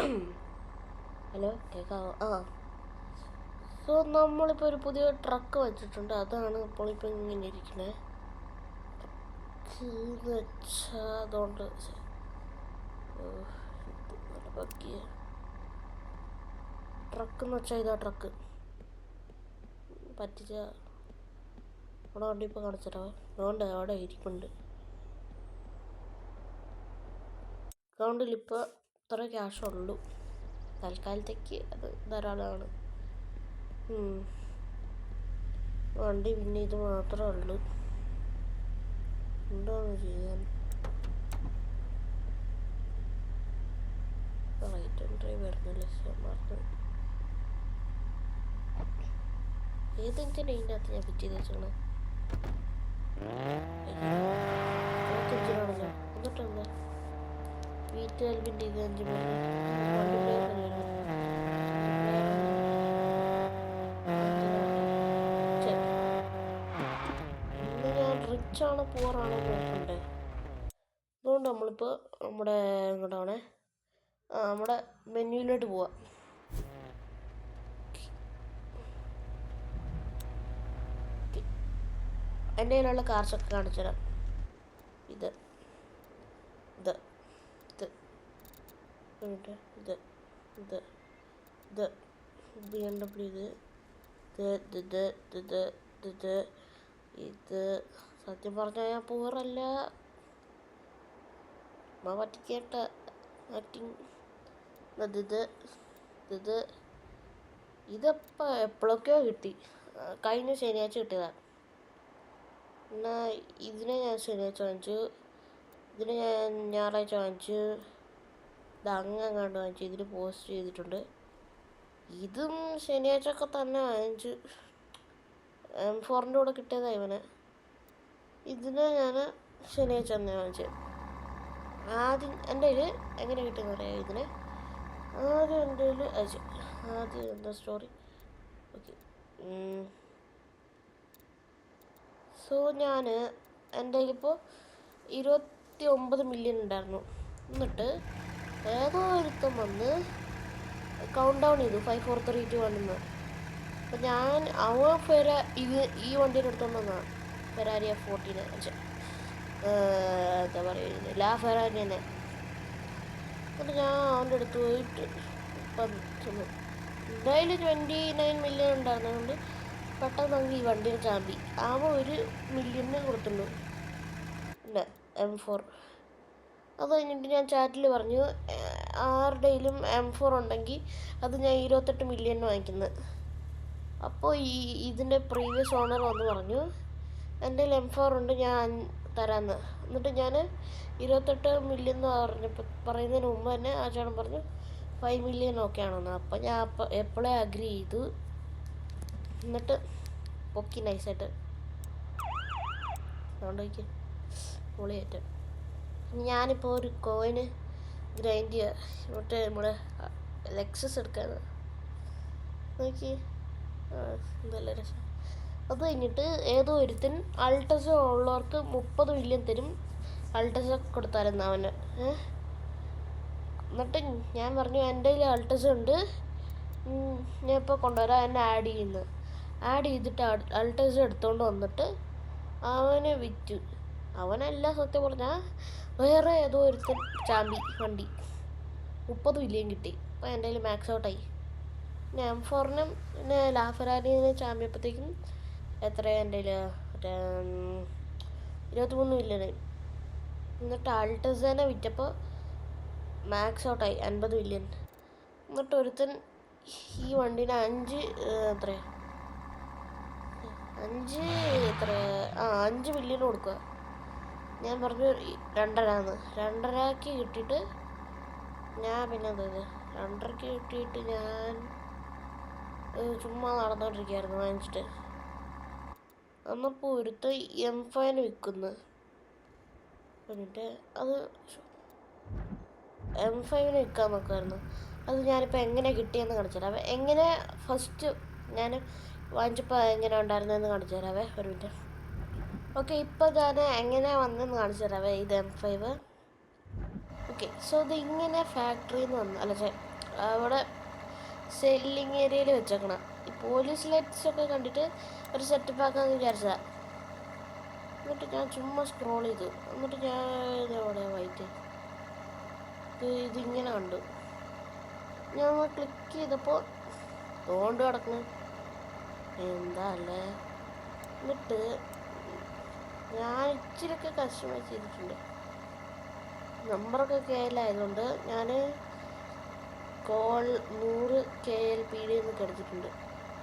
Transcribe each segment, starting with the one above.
Hello, കേൾക്കാവോ? So നമ്മളിപ്പോൾ ഒരു പുതിയ ട്രക്ക് വെച്ചിട്ടുണ്ട്. അതാണ് ഇപ്പോൾ ഇങ്ങനെ ഇരിക്കണേ. അതുകൊണ്ട് ട്രക്ക് എന്ന് വെച്ചാൽ ഇതാ ട്രക്ക് പറ്റിച്ച അവിടെ വണ്ടി ഇപ്പോൾ കാണിച്ചിട്ടോ. അതുകൊണ്ട് അവിടെ ഇരിപ്പുണ്ട്. അക്കൗണ്ടിൽ ഇപ്പോൾ ഇത്ര ക്യാഷ് ഉള്ളൂ. തൽക്കാലത്തേക്ക് അത് ധാരാളമാണ്. വണ്ടി പിന്നെ ഇത് മാത്രമേ ഉള്ളൂ. എന്താണ് ചെയ്യാൻ? റൈറ്റ് ആൻഡ് ഡ്രൈവ് വരുന്നില്ല. മറന്നു. ഏത് എഞ്ചിനാണ് ഇതിൻ്റെ അകത്ത് ഞാൻ ഫിറ്റ് ചെയ്ത് വെച്ചോളെ? എഞ്ചിനാണല്ലോ. എന്നിട്ടെന്താ V12 ഇത് എഞ്ചിൻ റിച്ചാണോ പൂറാണോ നോക്കണ്ടേ? അതുകൊണ്ട് നമ്മളിപ്പോൾ നമ്മുടെ എങ്ങോട്ടാണ് നമ്മുടെ മെനുവിലോട്ട് പോവാം. എൻ്റെ കയ്യിലുള്ള കാർസൊക്കെ കാണിച്ചു തരാം. ഇത് ഇത് ഇത് ഇത് ഇത് ഇത് BMW ഇത് സത്യം പറഞ്ഞാൽ ഞാൻ പൂറല്ല, പറ്റിക്കേട്ട ആക്ടിങ്. ഇതിപ്പോൾ എപ്പോഴൊക്കെയോ കിട്ടി. കഴിഞ്ഞ ശനിയാഴ്ച കിട്ടിയതാണ്. എന്നാൽ ഇതിനെ ഞാൻ ശനിയാഴ്ച വാങ്ങിച്ചു, ഇതിനെ ഞാൻ ഞായറാഴ്ച വാങ്ങിച്ചു, ഇത് അങ്ങാണ്ട് വാങ്ങിച്ചു. ഇതിന് പോസ്റ്റ് ചെയ്തിട്ടുണ്ട്. ഇതും ശനിയാഴ്ച ഒക്കെ തന്നെ വാങ്ങിച്ചു. M4ൻ്റെ കൂടെ കിട്ടിയതാണ് ഇവന്. ഇതിനെ ഞാൻ ശനിയാഴ്ച തന്നെ വാങ്ങിച്ചത്. ആദ്യം എൻ്റെ കയ്യിൽ എങ്ങനെ കിട്ടിയെന്ന് പറയാം. ഇതിനെ ആദ്യം എൻ്റെ കയ്യിൽ അയച്ചു. ആദ്യം എന്താ സ്റ്റോറി? ഓക്കെ, സോ ഞാൻ എൻ്റെ കയ്യിലിപ്പോൾ 29 മില്യൺ ഉണ്ടായിരുന്നു. എന്നിട്ട് ഏതോ ഒരുത്തം വന്ന് കൗണ്ട് ഡൗൺ ചെയ്തു 5 4 3 2 1 അപ്പം ഞാൻ ഈ വണ്ടീൻ്റെ അടുത്തോണ്ട് വന്നതാണ്. ഫെരാരി F14 എന്താ പറയുന്നത്, ലാ ഫെരാരി തന്നെ. എന്നിട്ട് ഞാൻ അവൻ്റെ അടുത്ത് പോയിട്ട് ചെന്നു. എന്തായാലും 29 മില്യൺ ഉണ്ടായിരുന്നതുകൊണ്ട് പെട്ടെന്ന് അങ്ങ് ഈ വണ്ടിയുടെ ചാമ്പി. അവൻ 1 മില്യണിന് കൊടുത്തുള്ളൂ. പിന്നെ M4. അത് കഴിഞ്ഞിട്ട് ഞാൻ ചാറ്റിൽ പറഞ്ഞു, ആരുടെയിലും M4 ഉണ്ടെങ്കിൽ അത് ഞാൻ 28 മില്യണിന് വാങ്ങിക്കുന്നത്. അപ്പോൾ ഇതിൻ്റെ പ്രീവിയസ് ഓണർ വന്ന് പറഞ്ഞു, എൻ്റെ കയ്യിൽ M4 ഉണ്ട്, ഞാൻ തരാമെന്ന്. എന്നിട്ട് ഞാൻ 28 മില്യൺ എന്ന് പറയുന്നതിന് മുമ്പ് തന്നെ ആ ചേട്ടൻ പറഞ്ഞു 5 മില്യൺ ഓക്കെ ആണെന്ന്. അപ്പം ഞാൻ എപ്പോഴേ അഗ്രി ചെയ്തു. എന്നിട്ട് പൊക്കി നൈസായിട്ട് അതുകൊണ്ട് പൊളിയായിട്ട് ഞാനിപ്പോൾ ഒരു കോയിന് ഗ്രൈൻഡ് ചെയ്യുക. മറ്റേ നമ്മുടെ ലെക്സസ് എടുക്കാന്ന് നോക്കി. എന്തല്ല രസം. അത് കഴിഞ്ഞിട്ട് ഏതോ ഒരുത്തൻ അൾട്ടസ് ഉള്ളവർക്ക് 30 മില്യൺ തരും, അൾട്ടസ് കൊടുത്തായിരുന്നു അവന്. എന്നിട്ട് ഞാൻ പറഞ്ഞു എൻ്റെ കയ്യിൽ അൾട്ടസ് ഉണ്ട്, ഞാൻ ഇപ്പോൾ കൊണ്ടുവരാം, എന്നെ ആഡ് ചെയ്തിട്ട് അൾട്ടസ് എടുത്തുകൊണ്ട് വന്നിട്ട് അവനെ വിറ്റു. അവനല്ല സത്യം പറഞ്ഞാൽ വേറെ ഏതോ ഒരുത്തൻ ചാമ്പി വണ്ടി 30 മില്യൺ കിട്ടി. അപ്പോൾ എൻ്റെ കയ്യിൽ മാക്സ് ഔട്ടായി. പിന്നെ M4നും പിന്നെ ലാ ഫെരാരിനെ ചാമ്പിയപ്പോഴത്തേക്കും എത്രയാണ് എൻ്റെ കയ്യിൽ? മറ്റേ 23 മില്യൺ. എന്നിട്ട് അൾട്ടസനെ വിറ്റപ്പോൾ മാക്സ് ഔട്ടായി 50 മില്യൺ. എന്നിട്ട് ഒരുത്തൻ ഈ വണ്ടീനെ 5 മില്യൺ കൊടുക്കുക. ഞാൻ പറഞ്ഞു 2.5 കിട്ടിയിട്ട് ഞാൻ പിന്നെ എന്താ 2.5 കിട്ടിയിട്ട് ഞാൻ ചുമ്മാ നടന്നുകൊണ്ടിരിക്കുകയായിരുന്നു വാങ്ങിച്ചിട്ട്. അന്നപ്പോൾ ഒരുത്ത M5 വിൽക്കുന്നു. എന്നിട്ട് അത് M5 വിൽക്കാൻ നോക്കുമായിരുന്നു. അത് ഞാനിപ്പോൾ എങ്ങനെ കിട്ടിയെന്ന് കാണിച്ചു തരാവേ. എങ്ങനെ ഫസ്റ്റ് ഞാൻ വാങ്ങിച്ചപ്പോൾ എങ്ങനെ ഉണ്ടായിരുന്നതെന്ന് കാണിച്ചു തരാവേ. ഒരു മിനിറ്റ്. ഓക്കെ, ഇപ്പോൾ ഞാൻ എങ്ങനെ വന്നെന്ന് കാണിച്ചു തരാവേ. ഇത് M5. ഓക്കെ, സോ ഇത് ഇങ്ങനെ ഫാക്ടറിയിൽ നിന്ന് വന്നു, അവിടെ സെല്ലിങ് ഏരിയയിൽ വെച്ചേക്കണം. ഈ പോലീസ് ലൈറ്റ്സ് ഒക്കെ കണ്ടിട്ട് ഒരു സെറ്റപ്പ് ആക്കാമെന്ന് വിചാരിച്ചതാണ്. എന്നിട്ട് ഞാൻ ചുമ്മാ സ്ക്രോൾ ചെയ്തു. എന്നിട്ട് ഞാൻ ഇതെവിടെ വൈറ്റ് ഇതിങ്ങനെ കണ്ടു. ഞാൻ ക്ലിക്ക് ചെയ്തപ്പോൾ തോണ്ട് കിടക്കുന്നു. എന്താ അല്ലേ. എന്നിട്ട് ഞാൻ ഇച്ചിരിയൊക്കെ കസ്റ്റമൈസ് ചെയ്തിട്ടുണ്ട്. നമ്പറൊക്കെ KL ഞാൻ കോൾ 100 KLPD എന്നൊക്കെ എടുത്തിട്ടുണ്ട്.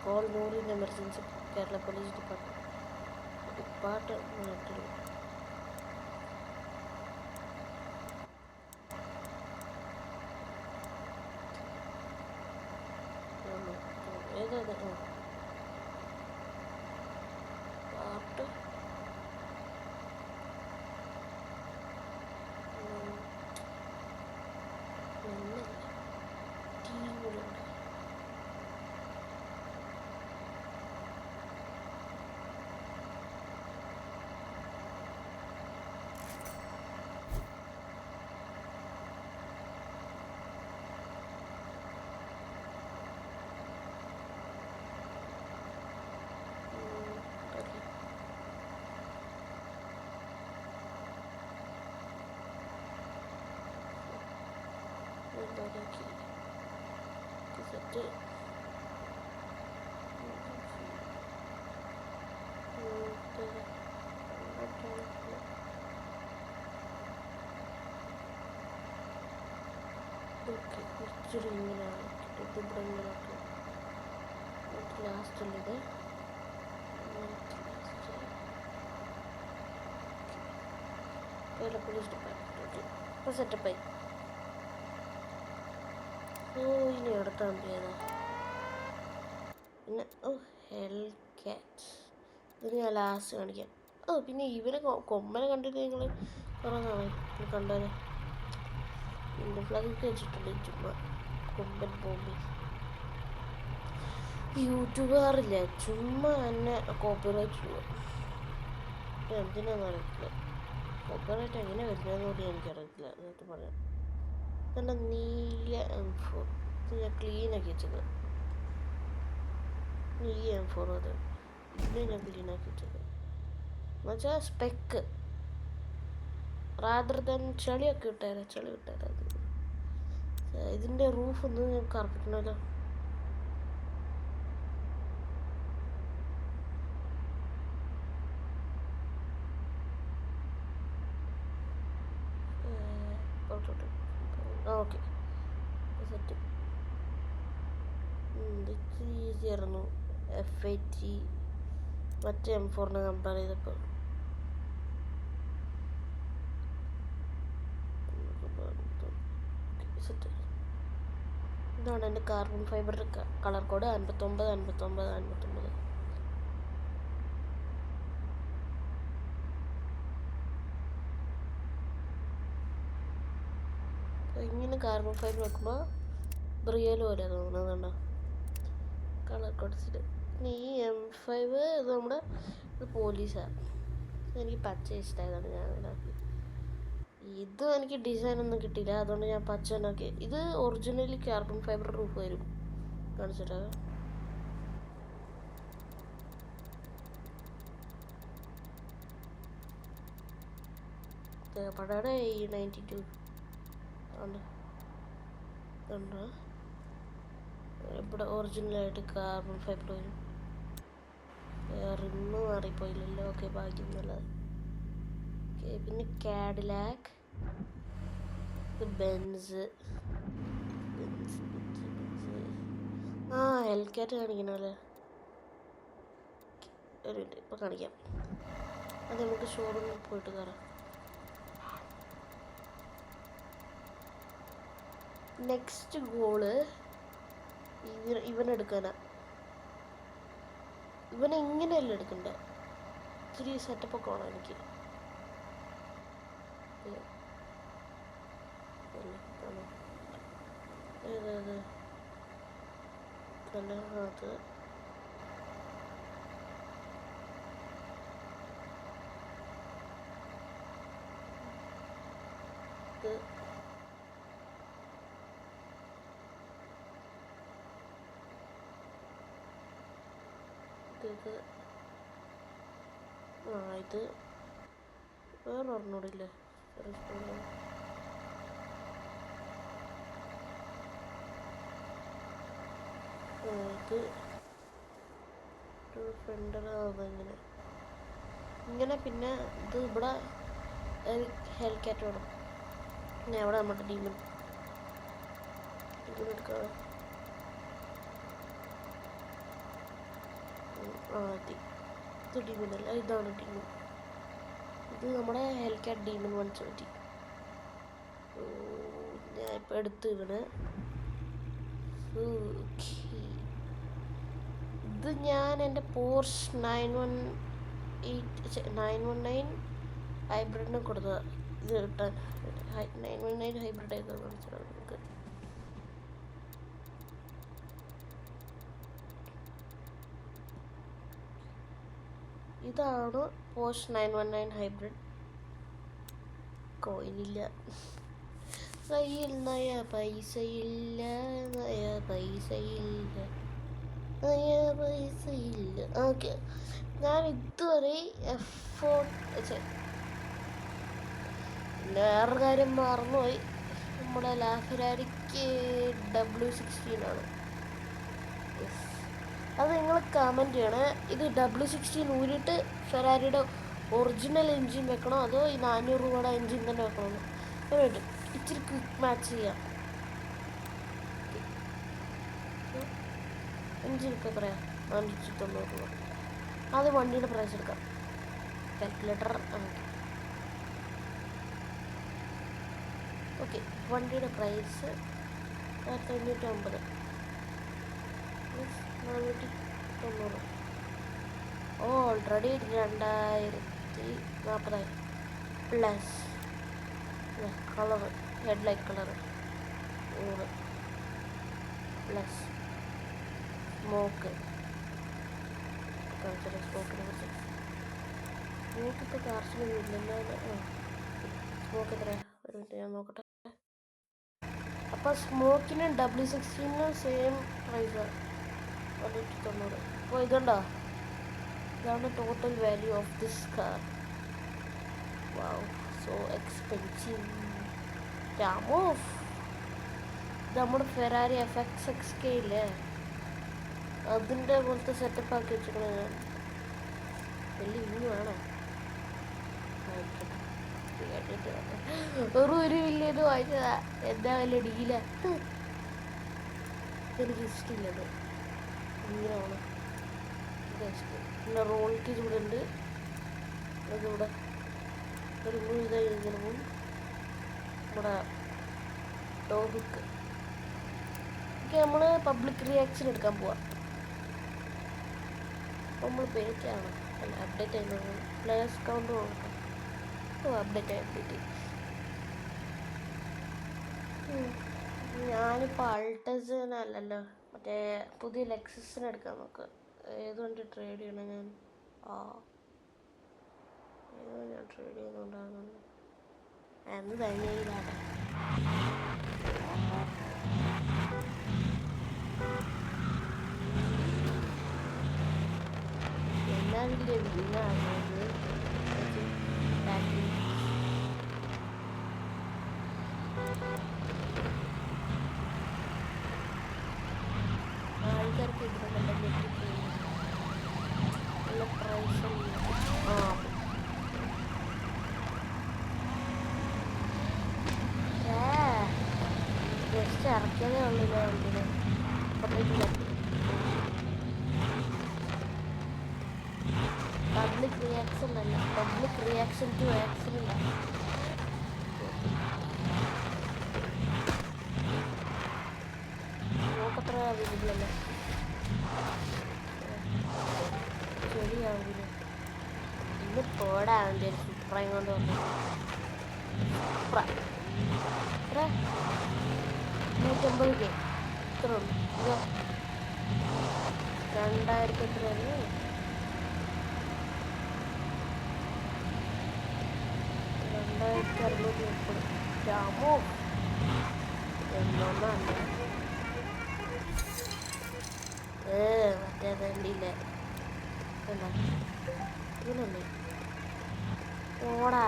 Call 100 emergency Kerala police department. ഏതാ പാട്ട് ടീമുകളുണ്ട്. സെറ്റ് ഇച്ചിരി ഇങ്ങനെ ഇവിടെ ഇങ്ങനെ ലാസ്റ്റുള്ളത് കേരള പോലീസ് ഡിപ്പാർട്ട്മെൻറ്റ് ഇപ്പോൾ സെറ്റപ്പായി. ഇനി അടുത്ത ഏതാ പിന്നെ ഹെൽ ക്യാറ്റ്. ഇത് ഞാൻ ലാസ്റ്റ് കാണിക്കാം. പിന്നെ ഇവരെ കൊമ്പനെ കണ്ടിട്ട് നിങ്ങൾ കുറേ നാളായി കണ്ടാലേ. ഇന്ത്യൻ ഫ്ലാഗൊക്കെ വെച്ചിട്ടുണ്ട് ചുമ്മാ കൊമ്പൻ ബോംബി. യൂട്യൂബുകാരില്ല ചുമ്മാ എന്നെ കോപ്പിറൈറ്റ് പോവാം. എന്തിനാന്ന് അറിയത്തില്ല. കോപ്പിറൈറ്റ് എങ്ങനെ വരുന്നതെന്ന് കൂടി എനിക്കറിയത്തില്ല. എന്നിട്ട് പറയാം. ഇതെൻ്റെ നീല M4 ഇത് ഞാൻ ക്ലീനാക്കി വെച്ചത്. ഈ M4 അത് ഇതിനെ ഞാൻ ക്ലീനാക്കി വെച്ചത് എന്നുവെച്ചാൽ സ്പെക്ക് റാദർ ദൻ ചെളിയൊക്കെ ഇട്ടേരാ. ചെളി ഇട്ടേരാ. ഇതിൻ്റെ റൂഫൊന്ന് ഞാൻ കറപ്പിക്കണമല്ലോ. Okay set. ഇച്ചിരി ഈസി ആയിരുന്നു F80 മറ്റേ M4 കമ്പയർ ചെയ്തപ്പോൾ. സെറ്റ്. ഇതാണ് എൻ്റെ കാർബൺ ഫൈബർ കളർ കോഡ് 59 59 59. ഇങ്ങനെ കാർബൺ ഫൈബർ വെക്കുമ്പോൾ റിയൽ പോലെ തോന്നുന്നുണ്ടോ കളർ കോഡ്സിൽ. ഈ M5 ഇത് നമ്മുടെ പോലീസാണ്. എനിക്ക് പച്ച ഇഷ്ടമായതാണ് ഞാൻ ഇതാക്കി. ഇത് എനിക്ക് ഡിസൈനൊന്നും കിട്ടിയില്ല, അതുകൊണ്ട് ഞാൻ പച്ച ഉണ്ടാക്കി. ഇത് ഒറിജിനലി കാർബൺ ഫൈബർ റൂഫ് വരും. കാണിച്ചിട്ടാ പടയുടെ E92 ഉണ്ട്. ഇവിടെ ഒറിജിനലായിട്ട് കാർബൺ ഫൈബർ വരും. റിമ്മ് മാറിപ്പോയില്ലല്ലോ. ഓക്കെ ഭാഗ്യം നല്ലത്. ഓക്കെ പിന്നെ കാഡിലാക്ക്, ബെൻസ്. ഹെൽക്കാറ്റ് കാണിക്കണമല്ലേ. ഒരു മിനിറ്റ് ഇപ്പോൾ കാണിക്കാം. അത് നമുക്ക് ഷോറൂമിൽ പോയിട്ട് കയറാം. നെക്സ്റ്റ് ഗോള് ഇവനെടുക്കാനാ. ഇവനെ ഇങ്ങനെയല്ല എടുക്കണ്ടേ, ഇത്തിരി സെറ്റപ്പൊക്കെ വേണം എനിക്ക്. ഏതേത് കലർന്നത് ഇത് ഇത് വേറൊരെണ്ണൂടില്ലേ ഇത് ഫ്രണ്ടർ ഇങ്ങനെ പിന്നെ ഇത് ഇവിടെ ഹെൽക്കാറ്റ് വേണം. പിന്നെ എവിടെ നമ്മുടെ ഡീമൺ എടുക്കാം. ഇത് ഡീമൺ അല്ല, ഇതാണ് ഡീമൺ. ഇത് നമ്മുടെ ഹെൽക്കാറ്റ് ഡീമൺ 170. ഞാൻ ഇപ്പം എടുത്ത് ഇവന് ഇത് ഞാൻ എൻ്റെ പോർഷ് 919 ഹൈബ്രിഡിന് കൊടുത്തതാണ്. ഇത് കിട്ടാൻ 919 ഹൈബ്രിഡ് ആയിരുന്നു കാണിച്ചത് നമുക്ക്. ഇതാണ് പോർഷ് 919 ഹൈബ്രിഡ്. കോയിനില്ല, കയ്യിൽ നയ പൈസയില്ല, നയ പൈസയില്ല, നയ പൈസയില്ല. ഓക്കെ, ഞാൻ ഇതുവരെ വേറൊരു കാര്യം മറന്നുപോയി. നമ്മുടെ ലാഫെരാരിക്ക് W16 ആണ്. അത് നിങ്ങൾ കമൻറ്റ് ചെയ്യണേ. ഇത് W16 ഊരിയിട്ട് ഫെറാരിയുടെ ഒറിജിനൽ എൻജിൻ വെക്കണോ അതോ ഈ 400 രൂപയുടെ എൻജിൻ തന്നെ വെക്കണമെന്ന്. വേണ്ട, ഇച്ചിരി ക്വിക്ക് മാച്ച് ചെയ്യാം. എൻജിൻ ഇപ്പോൾ എത്രയാണ്? 490 രൂപ. അത് വണ്ടിയുടെ പ്രൈസ് എടുക്കാം. Calculator okay. വണ്ടിയുടെ price 1950 490. Already 2040 plus colour, headlight colour 100 plus smoke. സ്മോക്കിനെ കുറിച്ച് സ്മോക്കിപ്പോൾ കാർഷികമൊന്നും ഇല്ലല്ലോ. സ്മോക്ക് എത്രയാണ്? ഒരു മിനിറ്റ് ഞാൻ നോക്കട്ടെ. അപ്പോൾ സ്മോക്കിനും W16 സെയിം പ്രൈസാണ്, 490. അപ്പോൾ ഇതുണ്ടോ, ഇതാണ് total value of this car. Wow, so expensive. രാമോ, ഇത് നമ്മുടെ ഫെറാരി FXXK ഇല്ലേ, അതിൻ്റെ പോലത്തെ സെറ്റപ്പ് ആക്കി വെച്ചിരിക്കണ ഞാൻ. വലിയ ഇനി വേണം ഒരു വലിയത് വായിച്ചതാ. എന്താ വലിയ ഡീല, എനിക്ക് ഇഷ്ടമില്ലത്. ഇങ്ങനെ വേണം, ഇഷ്ടം. പിന്നെ റോളിക്ക് ഇവിടെ ഉണ്ട്. അതിവിടെ ഒരു ഇങ്ങനെ നമ്മുടെ ഡോഹുക്ക്. ഓക്കെ, നമ്മൾ പബ്ലിക് റിയാക്ഷൻ എടുക്കാൻ പോവാം. നമ്മൾ പേടിക്കാണ് അല്ല അപ്ഡേറ്റ് ചെയ്യുന്നത്. പ്ലേയേഴ്സ് കൗണ്ട് നോക്കാം. അപ്ഡേറ്റ് ഞാനിപ്പോൾ അൾട്ടസിനല്ലല്ലോ, മറ്റേ പുതിയ ലെക്സസിന് എടുക്കാൻ നോക്കുക. ഏതുകൊണ്ട് ട്രേഡ് ചെയ്യണം ഞാൻ? ഏതോ ഞാൻ ട്രേഡ് ചെയ്യുന്നുണ്ടാകുന്നു എന്ന് തന്നെയില്ലാട്ടെ. എന്നാതിൻ്റെ വിന്നാകുന്നത് ആൾക്കാർക്ക് ഇവിടെ നല്ല പ്രൈസ്. ജസ്റ്റ് ഇറക്കിയതേ ഉള്ളില്ല വണ്ടിന്. പബ്ലിക് റിയാക്ഷൻ അല്ല, പബ്ലിക് റിയാക്ഷൻ ടു ആക്സിഡന്റ്. നോക്കത്ര അവൈലബിൾ അല്ല, ശരിയാവില്ല. ഇന്ന് പോടാ അവൻ്റെ ഒരു സൂപ്രയും കൊണ്ട് വന്നു. സൂപ്ര എത്ര? 150K ഇത്ര ഉള്ളു. 2000 എത്രയാണ്? 2630. രാമോ, എന്നൊന്നല്ല മറ്റേ വേണ്ടിയില്ലേ എന്താ ഇവനല്ലേ ഓടാ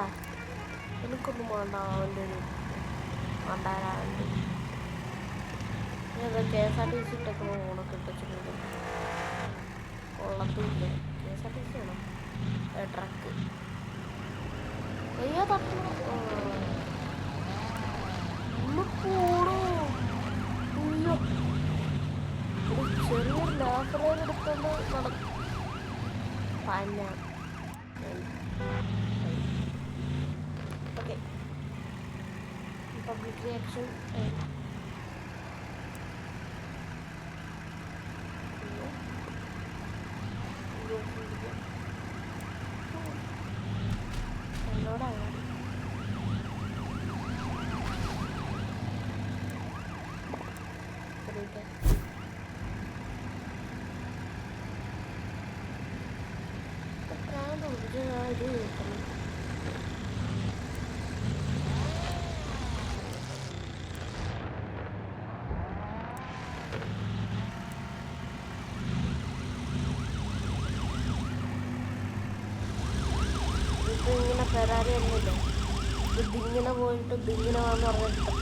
എനിക്കൊന്നും വേണ്ട അവൻ്റെ ഒരു വേണ്ടാരാണ്ട് ഞാൻ KSRTC ഇട്ടൊക്കെ ഓണൊക്കെ ഇട്ടിട്ടുണ്ട് കൊള്ളത്തുമില്ല KSRTC ആണോ ട്രക്ക് അയ്യോ തട്ടു ഒന്ന് പോടോ അയ്യോ ചെറിയൊരു ലാഫറേൽ എടുത്തോണ്ട് നടക്കും പന്ന ഓക്കെ പബ്ലിക് റിയാക്ഷൻ എന്നോടാണ് ഇങ്ങനെ ഫെറാറി ഒന്നുമില്ല ഇതിങ്ങനെ പോയിട്ട് ഇതിങ്ങനെ വന്ന് പറഞ്ഞിട്ട്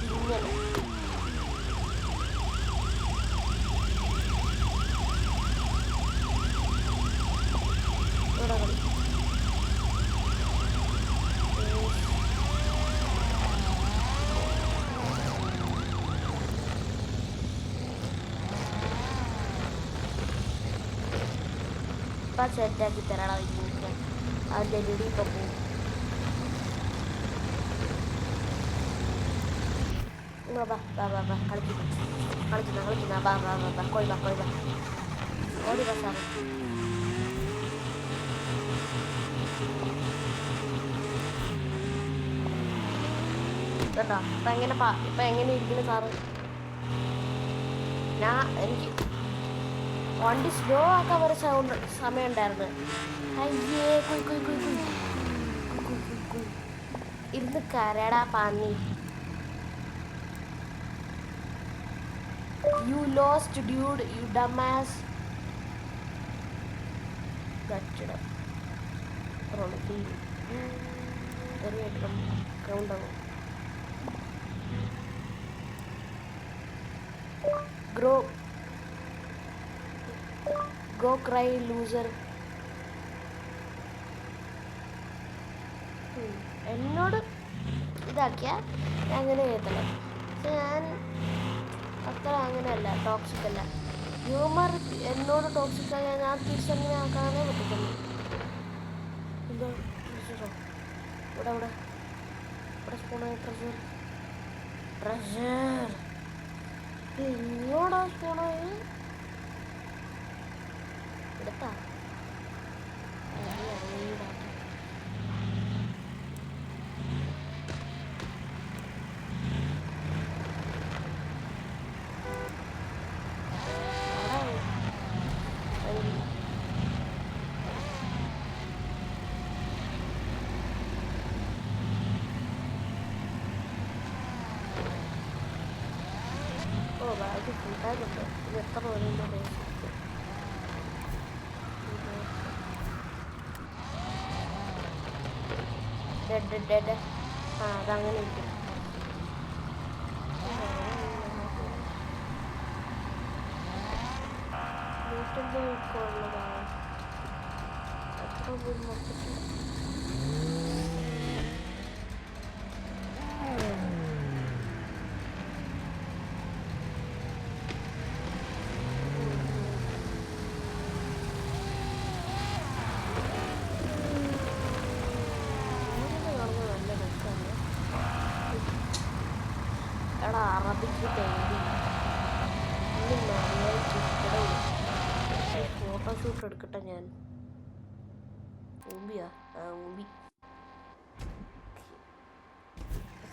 ഇങ്ങനെ ഇപ്പം സെറ്റാക്കി തരണം ഇങ്ങനെ അതിൻ്റെ ലിടി ഇപ്പം പോകും കളിക്കുന്ന കൊയ്വ ഓടി ബസ്സാണ് കേട്ടോ ഇപ്പം എങ്ങനെ ഇരിക്കുന്നു സാറ് എനിക്ക് വണ്ടി സ്ലോ ആക്കാൻ വരെ സമയം ഉണ്ടായിരുന്നു അയ്യേ ഇരുന്ന് കരടാ പന്നി You lost, dude, you dumbass. That's it. Countdown. Go cry, loser. എന്നോട് ഇതാക്കിയ ഞാൻ അങ്ങനെ ചെയ്യത്തില്ല പക്ഷെ ഞാൻ അത്ര അങ്ങനെയല്ല ടോക്സിക് അല്ല ഹ്യൂമർ എന്നോട് ടോക്സിക് ആയാൽ ഞാൻ തിരിച്ചങ്ങനെ ആക്കാനേ പറ്റത്തുള്ളൂ എന്തോ ഇവിടെ സ്പൂണായി ട്രഷർ എന്നോടാ സ്പൂണായി എടുത്താ ബാഗ് ഫുള്ളായിട്ടുണ്ട് ഇത് എത്ര പേരുണ്ട് ഡെഡ് ആ അതങ്ങനെ ഇരിക്കും ഉള്ളതാണ് എത്ര പോയി മൊത്തത്തിൽ അറബിക്ക് തേടി ഫോട്ടോഷൂട്ട് എടുക്കട്ടെ ഞാൻ ഊമ്പിയാ ഊമ്പി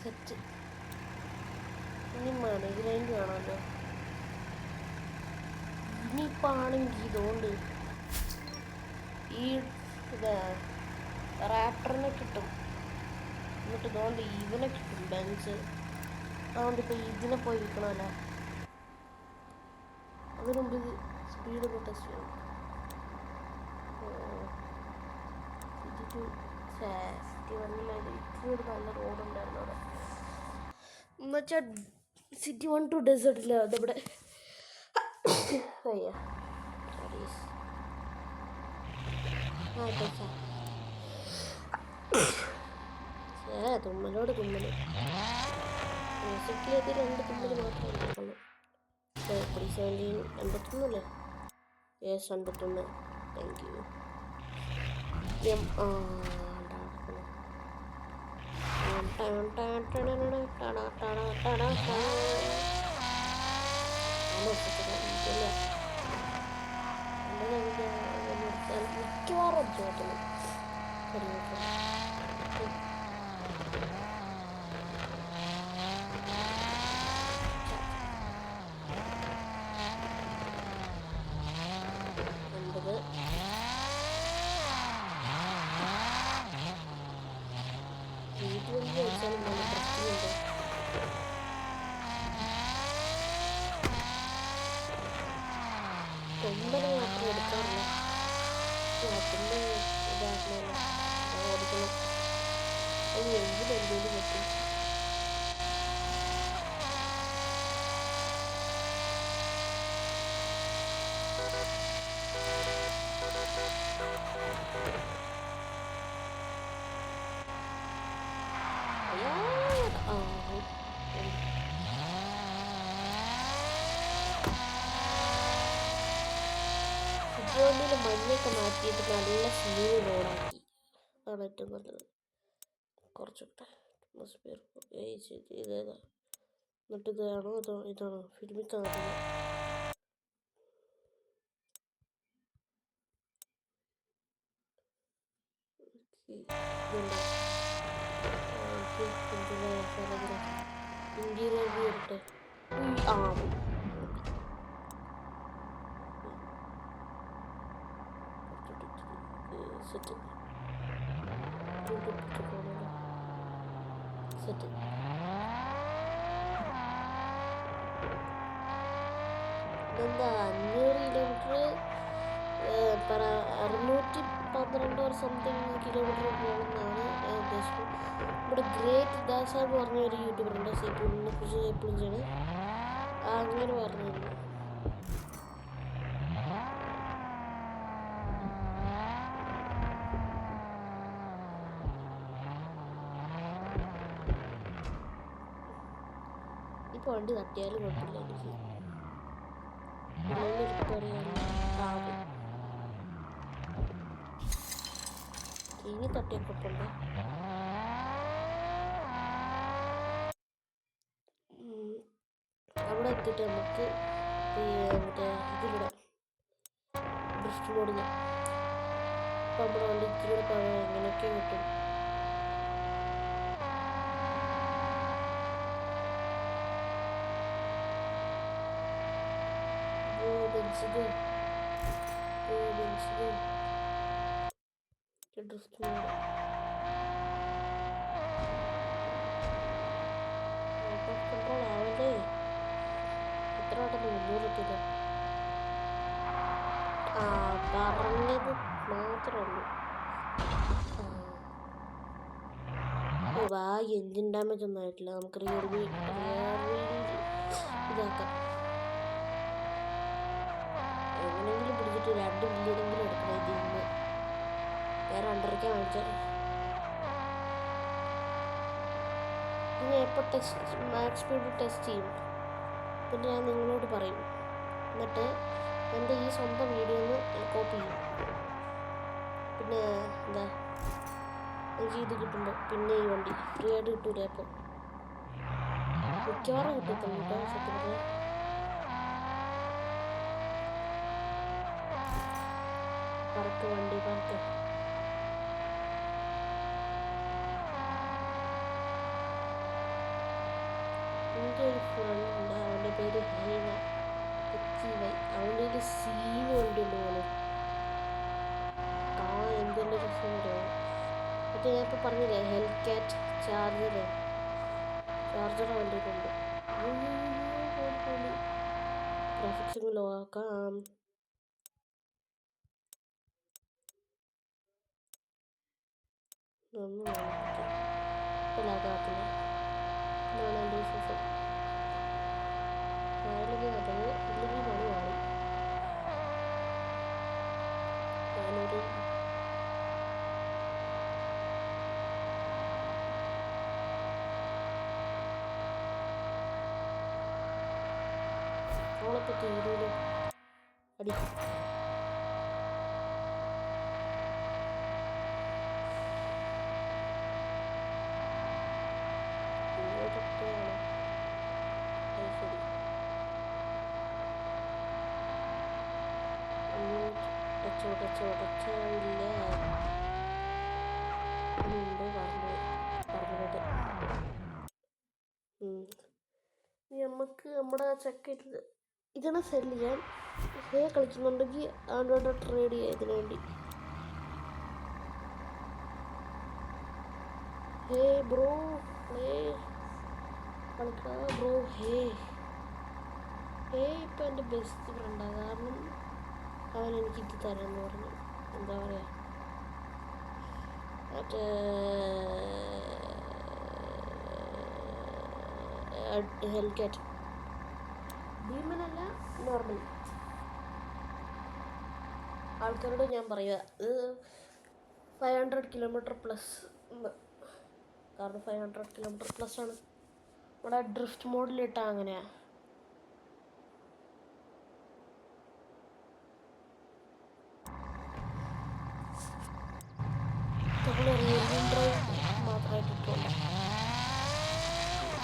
സെറ്റ് ഇനി മണി ഗ്രൈൻഡ് വേണമല്ലോ ഇനിയിപ്പോൾ ആണെങ്കിൽ ഇതുകൊണ്ട് ഈ റാപ്റ്ററിനെ കിട്ടും എന്നിട്ട് ഇതുകൊണ്ട് ഇവനെ കിട്ടും ബെഞ്ച് അതുകൊണ്ട് ഇപ്പോൾ ഇതിനെ പോയി വിൽക്കണമല്ലോ. അതിന് മുമ്പ് ഇത് സ്പീഡ് ഒന്ന് ടെസ്റ്റ് ചെയ്യണം. സിറ്റി വണ്ണിലായത് ഇത്തിരി ഒരു നല്ല റോഡുണ്ടായിരുന്നു അവിടെ. എന്നുവെച്ചാൽ സിറ്റി 1 to ഡെസേർട്ടില്ല അതവിടെ. അയ്യ തുമ്മലോട് തുമ്മല്. സിറ്റിയത് 2 തുമ്മല് മാത്രമേ ഉണ്ടാക്കുള്ളൂ. 317 51 യെസ് 51. Thank you. മിക്കവാറും ചോദിക്കുന്നു. കൊമ്പന് മാത്രം എടുക്കാറില്ല. അതിൻ്റെ ഇതാക്കണമല്ലോ ഓടിക്കണം. അത് എന്തിനെന്തേലും പറ്റും. സിറ്റിയോണ്ടിൽ മഞ്ഞൊക്കെ മാറ്റിയിട്ട് നല്ല സീന് റോഡാക്കി. അതാണ് ഏറ്റവും നല്ലത്. കുറച്ചൊക്കെ അറ്റ്മോസ്ഫിയർ ഇതേതാ. എന്നിട്ട് ഇതാണോ ഇതാണോ ഫിലിമിക്കാണോ? ഇന്റീരിയർ വ്യൂ ഇട്ടെ. Set set. ഇതെന്താ 500 കിലോമീറ്റർ 612 സംതിങ് കിലോമീറ്റർ പോകണമെന്നാണ് ഞാൻ ഉദ്ദേശിക്കുന്നത്. ഇവിടെ ഗ്രേറ്റ് ദാസ എന്ന് പറഞ്ഞ ഒരു യൂട്യൂബറുണ്ട്. സീപ്പിനെ കുറിച്ച് എപ്പോഴും ചെയ്യണം അങ്ങനെ പറഞ്ഞിരുന്നു. ഇപ്പോൾ വണ്ടി തട്ടിയാലും കുഴപ്പമില്ല. എനിക്ക് ഇനി തട്ടിയ കുഴപ്പമുണ്ട്. അവിടെ എത്തിയിട്ട് നമുക്ക് മറ്റേ ഇതിലൂടെ ഡ്രിഫ്റ്റ് മോഡിൽ ഇപ്പം നമ്മുടെ വണ്ടി ഇത്തിരിയുടെ പവർ എങ്ങനെയൊക്കെ കിട്ടും. ഡ്രിഫ്റ്റ് മോഡ് കൺട്രോൾ ആവല്ലേ. എത്ര വട്ടം 300 എത്തില്ല. പറഞ്ഞത് മാത്രമേ ഉള്ളൂ. എൻജിൻ ഡാമേജ് ഒന്നും ആയിട്ടില്ല. നമുക്ക് റിയൽ ഇതാക്കാം. എങ്ങനെയെങ്കിലും പിടിച്ചിട്ട് 2 മില്യണെങ്കിലും എടുക്കണം. ഇതിൽ നിന്ന് വേറെ 2.5 വാങ്ങിച്ചാൽ പിന്നെ എപ്പോൾ ടെസ്റ്റ് മാക്സ് സ്പീഡ് ടെസ്റ്റ് ചെയ്യും. പിന്നെ ഞാൻ നിങ്ങളോട് പറയും. എന്നിട്ട് എൻ്റെ ഈ സ്വന്തം വീഡിയോന്ന് കോപ്പി ചെയ്യും. പിന്നെ എന്താ എനിക്ക് ഇത് കിട്ടുമ്പോൾ പിന്നെ ഈ വണ്ടി ഫ്രീ ആയിട്ട് കിട്ടൂല. അപ്പോൾ മിക്കവാറും കിട്ടത്തുള്ളൂ കേട്ടോ. സത്യം പറഞ്ഞാൽ പറക്ക് വണ്ടി പറക്ക്. എൻ്റെ ഒരു ഫ്രണ്ട് ഉണ്ട്. അവൻ്റെ പേര് ഹൈന HY. അവൻ്റെ ഒരു സീന് വണ്ടിയുണ്ട് പോലെ. എന്തെല്ലാം രസം വരുമോ. മറ്റേ ഞാൻ ഇപ്പോൾ പറഞ്ഞില്ലേ ഹെൽക്കാറ്റ് ചാർജർ വണ്ടിയിലുണ്ട്. ഗ്രാഫിക്സ് ലോ ആക്കാം. ഒന്നും ലാഗാകത്തില്ല. ഇതാണ് എൻ്റെ വിശ്വാസം. നാലൊക്കെ അതത് ഇല്ലെങ്കിൽ പണിയാണ്. ഞാനൊരു ഓളപ്പോൾ തീരൂലോ അടി. ഇങ്ങോട്ടൊക്കെയാണ് ശരി. ടച്ചാവില്ല. മുമ്പ് പറഞ്ഞത് നമുക്ക് നമ്മുടെ ചെക്ക് ഇതിനെ സെല്ല് ചെയ്യാൻ കളിക്കുന്നുണ്ടെങ്കിൽ അവനോട് ട്രേഡ് ചെയ്യാം ഇതിനു വേണ്ടി. ഹേ ബ്രോ കളിക്കാ ബ്രോ. ഇപ്പം എൻ്റെ ബെസ്റ്റ് ഫ്രണ്ടാണ്. കാരണം അവൻ എനിക്കിത് തരാമെന്ന് പറഞ്ഞു. എന്താ പറയുക, മറ്റേ ഹെൽക്കാറ്റ് ഭീമനല്ല, നോർമൽ ആൾക്കാരോട് ഞാൻ പറയുക ഇത് 500 കിലോമീറ്റർ പ്ലസ് ഉണ്ട്. കാരണം 500 കിലോമീറ്റർ പ്ലസ് ആണ്. ഇവിടെ ഡ്രിഫ്റ്റ് മോഡിലിട്ടാൽ അങ്ങനെയാണ്. മാത്രമായിട്ട് ഇട്ടുകൊണ്ട്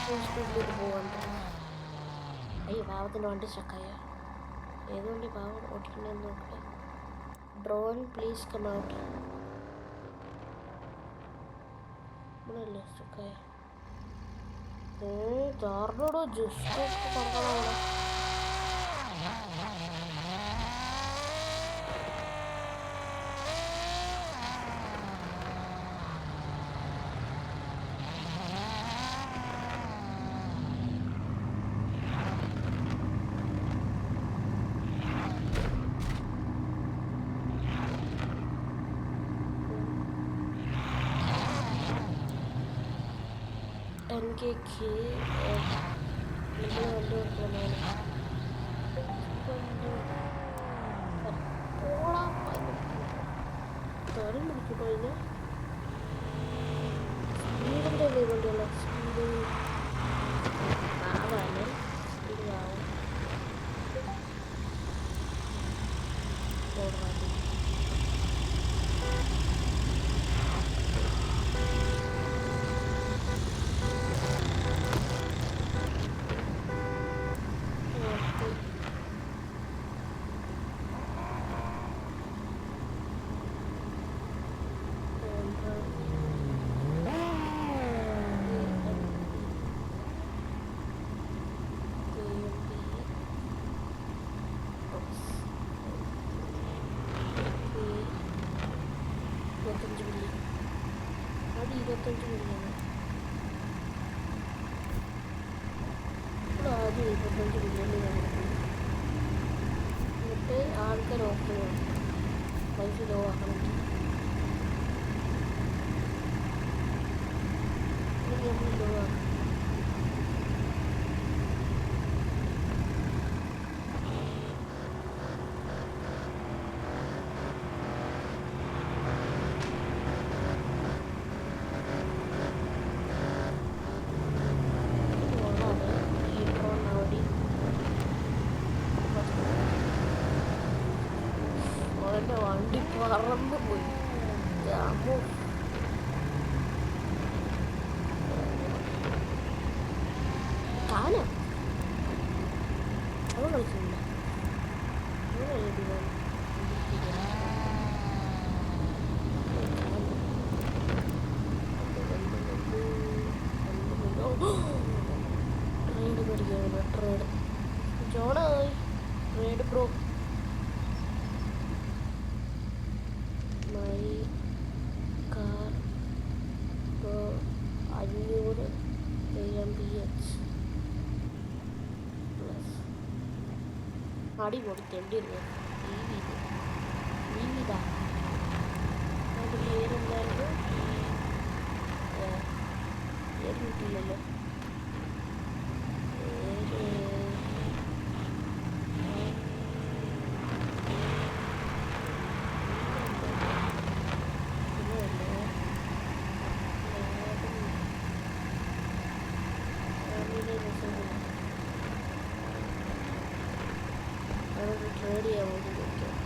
ഫുൾ സ്പീഡിലേക്ക് പോകാൻ. അയ്യോ പാവത്തിൻ്റെ വണ്ടി സ്റ്റക്കായ. ഏത് വണ്ടി പാവം ഓടിക്കണമെന്ന് നോക്കട്ടെ. Drone please come out. ഇവിടെയല്ലേ സ്റ്റക്കായ. ചാർജോടോ ജസ്റ്റ് തുറക്കണം. എനിക്ക് തരം പിടിക്കട്ടോ. അതിന് സ്പീഡിൻ്റെ വേണ്ടിയുള്ള സ്പീഡ് ആവാണ്. സ്പീഡ് ആവും. എന്നിട്ട് ആൾക്കാർ ഓഫ് ചെയ്യണം. പൈസ ലോ ആക്കണമെങ്കിൽ നമ്മൾ ലോ ആക്കണം. വണ്ടി പറന്നു പോയി. താനോ അവൻ കളിച്ചില്ല. ട്രേഡ് പഠിക്കാണ്. ട്രേഡ് ജോണായി. Trade bro. My car അടിപൊളി തെണ്ടിയിരുന്നു ജീവിത അതിൻ്റെ പേരെന്തായിരുന്നു? പേര് കിട്ടില്ലല്ലോ. ട്രേഡ് ചെയ്യാൻ വേണ്ടി നോക്കിയാൽ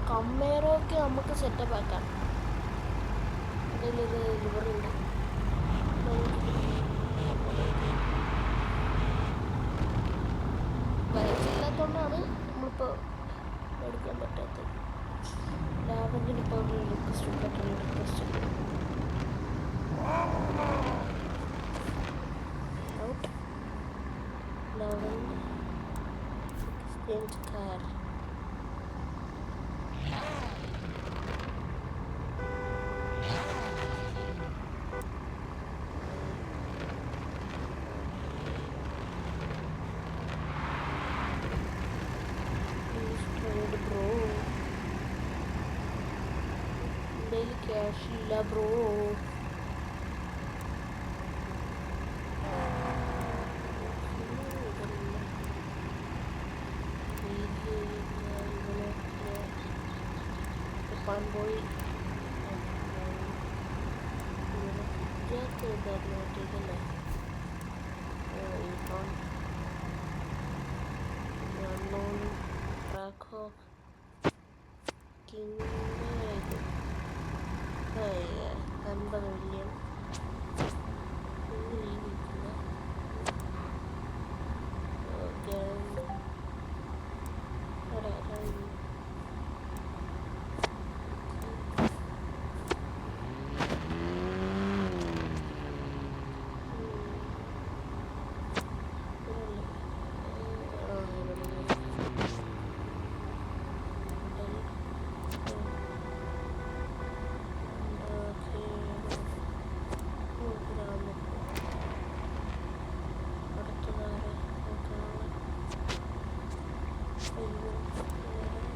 കമ്മേറൊക്കെ നമുക്ക് സെറ്റപ്പ് ആക്കാം. അതിലൊരു ലിവറുണ്ട്. ബൈക്കില്ലാത്തതുകൊണ്ടാണ് നമ്മളിപ്പോൾ എടുക്കാൻ പറ്റാത്തത്. ലാവൻഡിന് ഇപ്പോൾ ഒരു റിക്വസ്റ്റ് പെട്ടെന്ന് റിക്വസ്റ്റ് ഔട്ട് ലാവൻഡ് എക്സ്ചേഞ്ച് കാർ. ക്യാഷ് ഇല്ല ബ്രോ. പോയി നോക്കിയിട്ടല്ലേ $50 മില്യൺ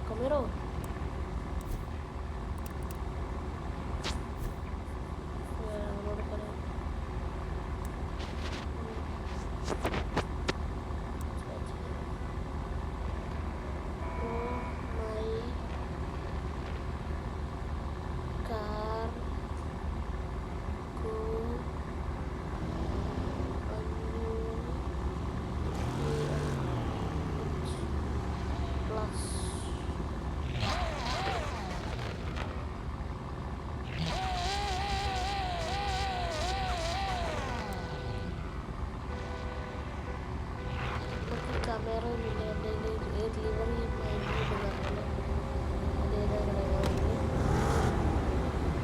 Camero. Camero ഒന്നുമില്ല. എൻ്റെ ഡെലിവറി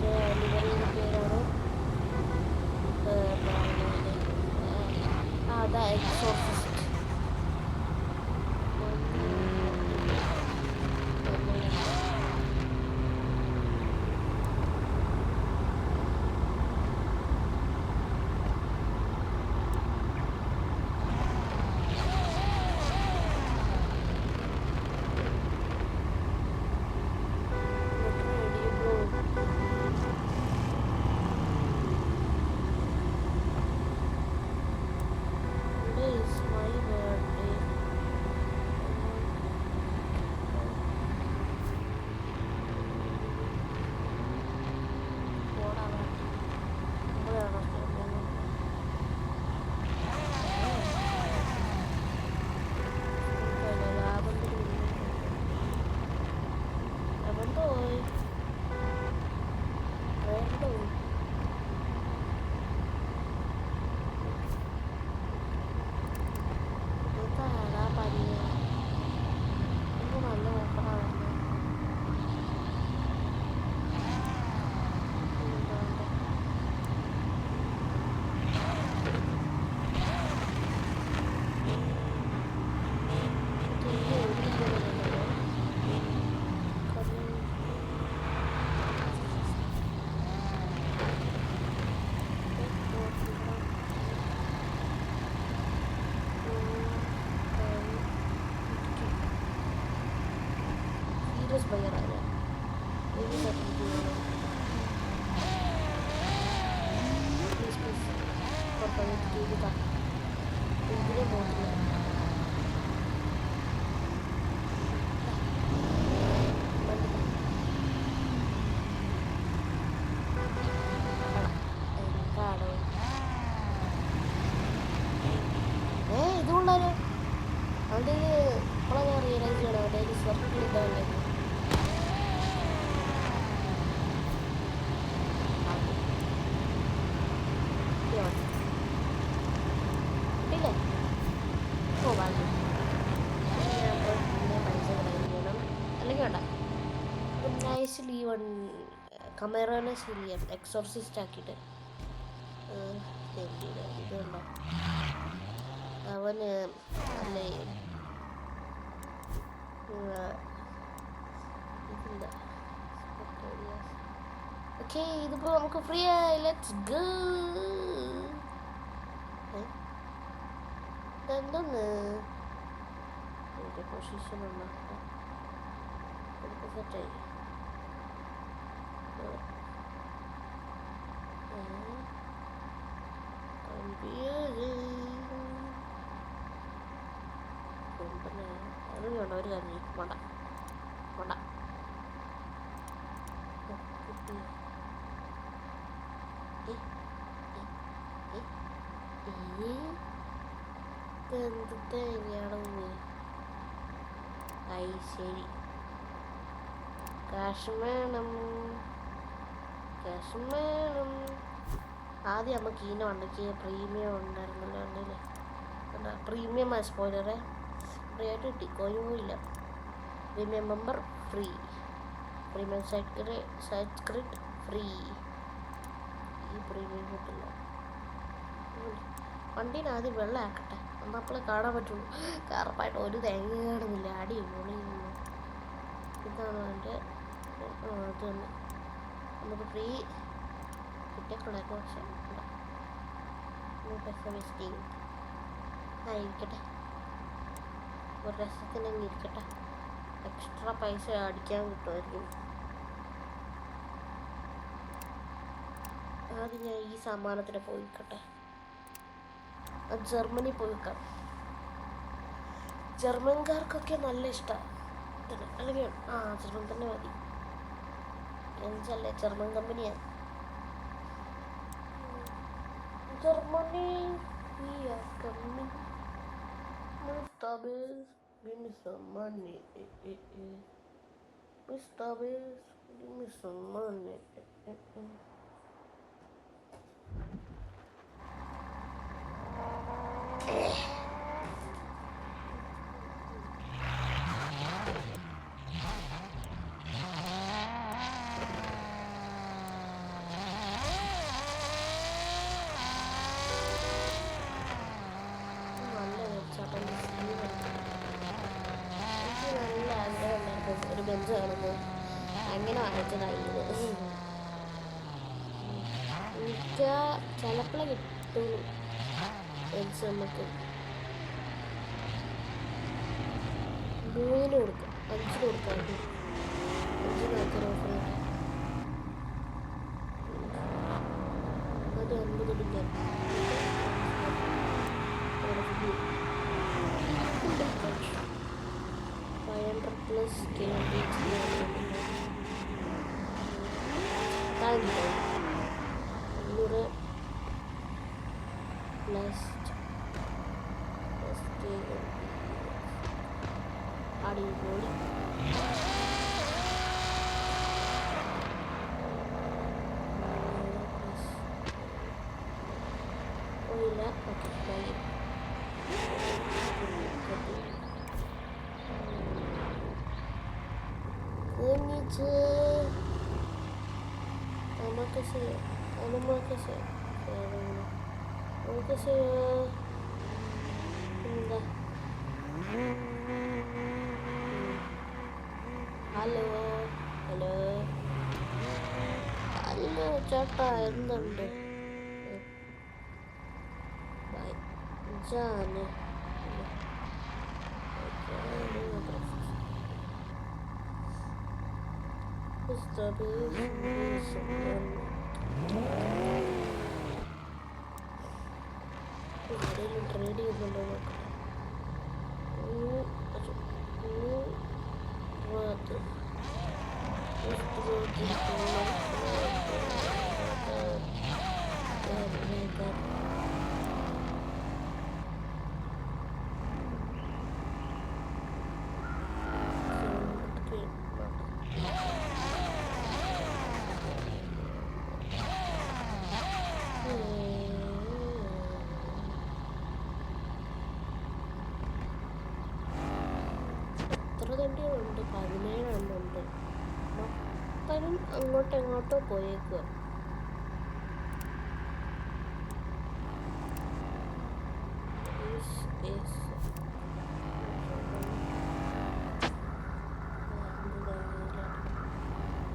ഡെലിവറിയുടെ പേരാണ് അതാ എക്സോസിസ്റ്റ്. പ്രീവിയസ് ബയർ ആരാ? പ്രീവിയസ് ആയിട്ട് പ്ലീസ് പ്ലീസ് പുറത്തകത്ത് ചെയ്താ ഇതിനെ പോകത്തില്ല. ഇതുകൊണ്ടാലോ അവൻ്റെ ഇപ്പോഴാണ് ഞാൻ റിയലൈസ് ചെയ്യണം അവൻ്റെ ഒരു സർക്കിൾ ഇതാണല്ലേ. ഇല്ലേ ഓ വാങ്ങി പിന്നെ പൈസ കളയണം അല്ലെങ്കിൽ വേണ്ട. നൈസ്ലി വൺ കമേറോനെ ശരിയാണ് എക്സോർസിസ്റ്റ് ആക്കിയിട്ട് ഇതുണ്ടോ അവന് അല്ലേ ഇതില്ല. ഓക്കെ ഇതിപ്പോൾ നമുക്ക് ഫ്രീ ആയി. Let's go. ഇതെന്തോന്ന് പൊസിഷൻ ഉണ്ടാക്കാം സെറ്റായി. അതുകൊണ്ട് ഒരു കാര്യം വേണ്ട വേണ്ട എന്തിട്ട് ഇനിയാണെന്ന് ശരി ക്യാഷ് വേണം ക്യാഷ് വേണം. ആദ്യം നമുക്ക് ഈന വണ്ടിക്ക് പ്രീമിയം ഉണ്ടായിരുന്നല്ലോ ഉണ്ടല്ലേ. പ്രീമിയം ആ സ്പോയിലറെ ഫ്രീ ആയിട്ട് കിട്ടി. കോയില്ല. Premium member free. Premium subscription free. ഈ പ്രീമിയം കിട്ടില്ല. വണ്ടീനെ ആദ്യം വെള്ളം ആക്കട്ടെ എന്നാൽ അപ്പോൾ കാണാൻ പറ്റുള്ളൂ. കറുപ്പായിട്ട് ഒരു തേങ്ങ കാണുന്നില്ല. അടി പൊളിയുന്നു. ഇതാണ് എൻ്റെ അത് തന്നെ നമുക്ക് ഫ്രീ കിട്ടിയക്കൊള്ളായിരുന്നു. പക്ഷേ പൈസ വേസ്റ്റ് ചെയ്യും. ഇരിക്കട്ടെ ഒരു രസത്തിന് അങ്ങ് ഇരിക്കട്ടെ. എക്സ്ട്രാ പൈസ അടിക്കാൻ കിട്ടുമായിരിക്കും. ആദ്യം ഞാൻ ഈ സമ്മാനത്തിന് പോയിക്കട്ടെ. ജർമ്മനി പോയി വെക്കാം. ജർമ്മൻകാർക്കൊക്കെ നല്ല ഇഷ്ടമാണ് അല്ലെങ്കിൽ ജർമ്മൻ തന്നെ മതി. ഫ്രഞ്ചല്ലേ ജർമ്മൻ കമ്പനിയാണ്. Germany we are coming. Mr. Biz, give me some money. Mr. Biz, give me some money. ഒരു ബെഞ്ച് കാണുന്നു അങ്ങനെ വാങ്ങിച്ചതായിരുന്നു. എനിക്ക് ചിലപ്പോഴേ കിട്ടും ബെഞ്ച്. നമുക്ക് 3 കൊടുക്കാം 5 കൊടുക്കാം. 5 ഓഫർ അത് 50 എടുക്കാം. 500 plus KMH 100 plus അടിപൊളി. ഓയില്ല. ഓക്കെ എന്താ ഹലോ ഹലോ ഹലോ ചേട്ടാ എന്തുണ്ട്? ജാന് ട്രേഡ് ചെയ്യുന്നുണ്ടോ നോക്കട്ടെ. എത്ര തണ്ടികളുണ്ട്? 17 എണ്ണമുണ്ട്. മൊത്തം അങ്ങോട്ടോ പോയേക്കുക.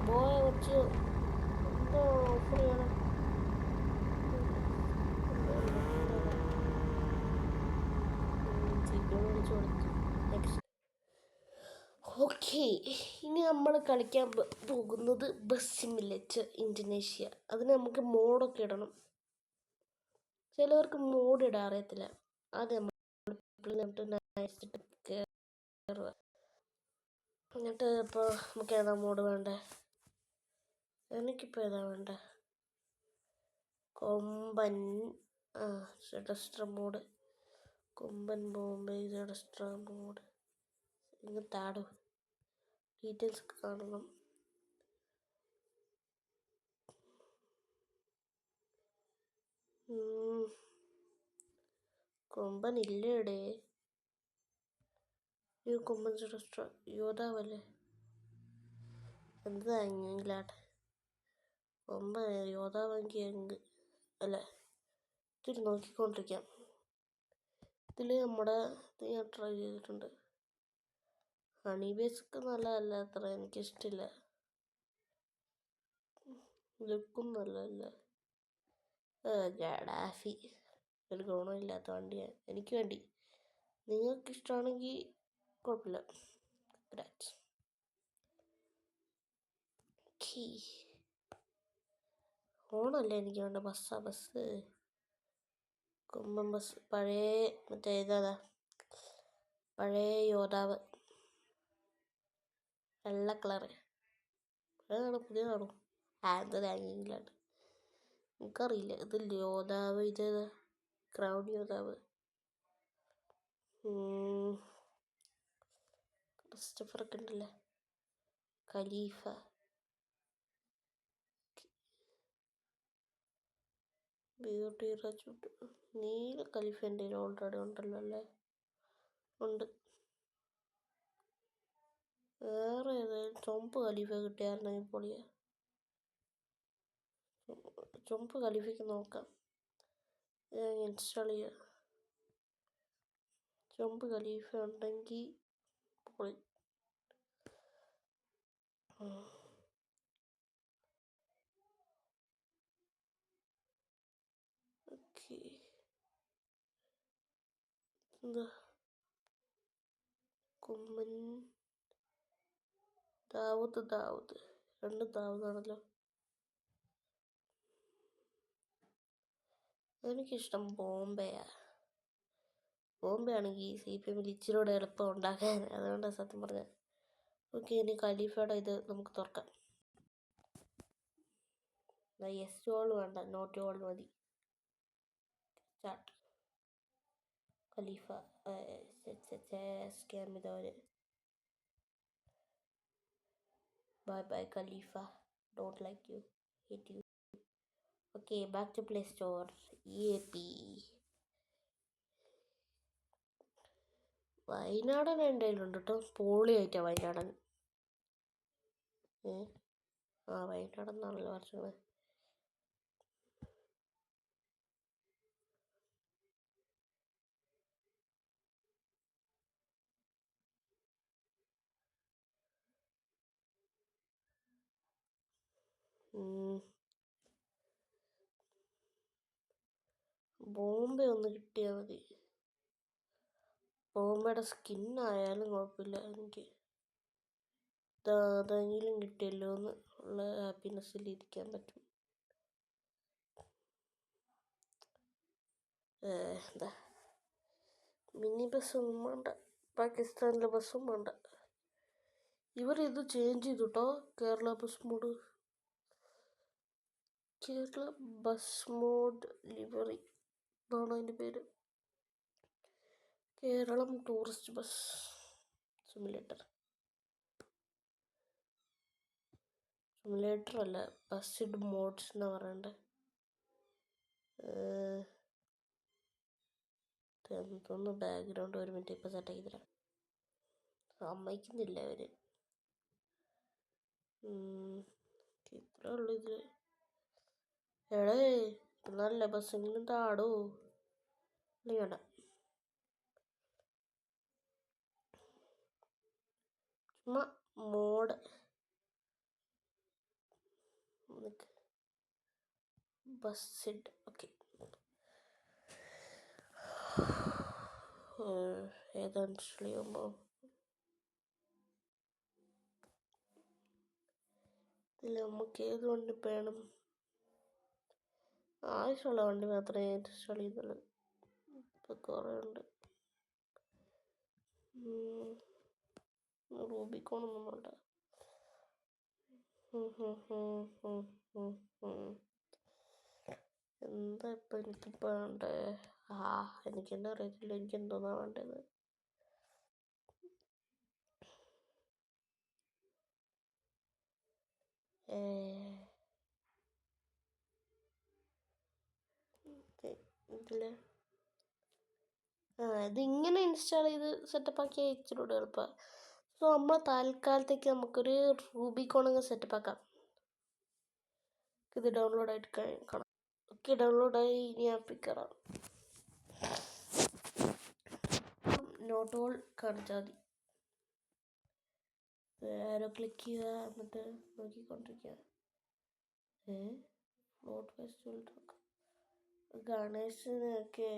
ബോയ കുറച്ച് എന്തോ ഓഫർ ചെയ്യണം. ഓക്കെ, ഇനി നമ്മൾ കളിക്കാൻ പോകുന്നത് ബസ് സിമുലേറ്റർ ഇന്തോനേഷ്യ. അതിന് നമുക്ക് മോഡൊക്കെ ഇടണം. ചിലവർക്ക് മോഡ് ഇടാൻ അറിയത്തില്ല. അത് നമ്മൾ കയറുക. എന്നിട്ട് ഇപ്പോൾ നമുക്ക് ഏതാ മോഡ് വേണ്ടേ? എനിക്കിപ്പോൾ ഏതാ വേണ്ടേ? കൊമ്പൻ സെഡസ്ട്ര മോഡ്, കൊമ്പൻ ബോംബെ സെഡസ്ട്ര മോഡ്. ഇങ്ങനത്തെ ആടോ ഡീറ്റെയിൽസ് കാണണം. കൊമ്പൻ ഇല്ലേടേ. ഈ കൊമ്പൻ സെഡസ്ട്ര യോദ്ധാവല്ലേ? എന്താ ഇംഗ്ലാണ്ട് കൊമ്പൻ യോദ്ധാവെങ്കിൽ അല്ല, ഇത്തിരി നോക്കിക്കൊണ്ടിരിക്കാം. ഇതിൽ നമ്മുടെ ഞാൻ ട്രൈ ചെയ്തിട്ടുണ്ട്. ഹണി ബേസൊക്കെ നല്ലതല്ല, അത്ര എനിക്കിഷ്ടമില്ല. ലുക്കും നല്ലതല്ല. ഗഡാഫി ഒരു ഗുണമില്ലാത്ത വണ്ടിയാണ് എനിക്ക് വേണ്ടി. നിങ്ങൾക്ക് ഇഷ്ടമാണെങ്കിൽ കുഴപ്പമില്ല. ഗ്രാറ്റ്സ്. ഓണല്ലേ എനിക്ക് വേണ്ട. ബസ് കൊമ്പൻ ബസ്. പഴയ മറ്റേ ഇതാ പഴയ യോദ്ധാവ്, വെള്ള കളറ്. പഴയതാണോ പുതിയതാണോ? എന്ത് തേങ്ങയില്ലാണ്ട് എനിക്കറിയില്ല. ഇത് യോദ്ധാവ്, ഇത് ക്രൗൺ യോദ്ധാവ്. ക്രിസ്റ്റഫറൊക്കെ ഉണ്ടല്ലേ. ഖലീഫ, ബ്യൂട്ടി റജൂട്ട്. നീല ഖലീഫ എൻ്റെ ഓൾറെഡി ഉണ്ടല്ലോ അല്ലേ? ഉണ്ട്. വേറെ ഏതായാലും ചുമപ്പ് ഖലീഫ കിട്ടിയായിരുന്നെങ്കിൽ പൊളിയാ. ചുമപ്പ് ഖലീഫയ്ക്ക് നോക്കാം. ഇൻസ്റ്റാൾ ചെയ്യാം. ചുമപ്പ് ഖലീഫ ഉണ്ടെങ്കിൽ പൊളി. ഓക്കെ, എന്താ കൊമ്പൻ ദാവൂദ് രണ്ട് ദാവൂദാണല്ലോ. എനിക്കിഷ്ടം ബോംബെയാ. ബോംബെ ആണെങ്കിൽ CPM ഇച്ചിരൂടെ എളുപ്പം ഉണ്ടാക്കാൻ. അതുകൊണ്ടാണ് സത്യം പറഞ്ഞത്. ഓക്കെ, ഇനി ഖലീഫയുടെ ഇത് നമുക്ക് തുറക്കാം. യെസ് ഓൾ വേണ്ട, നോട്ട് ഓൾ മതി. സ്റ്റാർട്ട്. ഖലീഫ സ്കാം ചെയ്തവര്. Bye bye Khalifa, don't like you, hate you. Okay, back to play store. EAP വയനാടൻ എൻ്റെ കയ്യിലുണ്ട് കേട്ടോ. പോളിയായിട്ടാണ് വയനാടൻ. വയനാടൻ എന്നാണല്ലോ പറഞ്ഞത്. ബോംബെ ഒന്ന് കിട്ടിയാൽ മതി. ബോംബെയുടെ സ്കിന്നായാലും കുഴപ്പമില്ല എനിക്ക്. അതെങ്കിലും കിട്ടിയല്ലോ എന്ന് ഉള്ള ഹാപ്പിനെസ്സിൽ ഇരിക്കാൻ പറ്റും. എന്താ മിനി ബസ്സൊന്നും വേണ്ട, പാകിസ്ഥാനിലെ ബസ്സും വേണ്ട. ഇവരിത് ചേഞ്ച് ചെയ്തു കേട്ടോ, Kerala bus mod. Kerala bus mod livery എന്നാണ് അതിൻ്റെ പേര്. കേരളം ടൂറിസ്റ്റ് ബസ് സിമുലേറ്റർ അല്ല, ബസ്സിഡ് മോഡ്സ് എന്നാണ് പറയണ്ടേ. എന്തോന്ന് ബാക്ക്ഗ്രൗണ്ട് 1 മിനിറ്റ് ഇപ്പം സെറ്റാക്കി തരാം. സമ്മതിക്കുന്നില്ല അവർ. ഇത്രേ ഉള്ളൂ ഇതിൽ. എടേ നല്ല ബസ്സെങ്കിലും താടോ. നീ വേണ്ട, ചുമ്മാ മോഡ് ബസ്സിഡ്. ഓക്കെ, ഏതാണ് ചെയ്യുമ്പോൾ ഇതിൽ നമുക്ക് ഏത് വണ്ടി വേണം? ആവശ്യമുള്ള വണ്ടി മാത്രമേ ഇൻസ്റ്റാൾ ചെയ്തുള്ളൂ. ഇപ്പം കുറേ ഉണ്ട്. റൂബിക്കോണൊന്നും വേണ്ട. എന്താ ഇപ്പം എനിക്കിപ്പോൾ വേണ്ടേ? എനിക്കെന്നെ അറിയത്തില്ല എനിക്കെന്തോന്നാ വേണ്ടത്. ഇതിൽ ഇതിങ്ങനെ ഇൻസ്റ്റാൾ ചെയ്ത് സെറ്റപ്പാക്കി ഇച്ചിരി എളുപ്പമാണ്. സോ നമ്മൾ താൽക്കാലത്തേക്ക് നമുക്കൊരു റൂബിക്കോണങ്ങ് സെറ്റപ്പാക്കാം. ഇത് ഡൗൺലോഡ് ആയിട്ട് കാണാം. ഓക്കെ, ഡൗൺലോഡായി. ഇനി ആപ്പിൽ കയറാം. നോട്ട് ഓൾ കാണിച്ചാൽ മതി. ആരോ ക്ലിക്ക് ചെയ്യുക, എന്നിട്ട് നോക്കിക്കൊണ്ടിരിക്കുക. ഫ്ലോട്ട് ഫെസ്റ്റിവൽ ഗണേശനൊക്കെ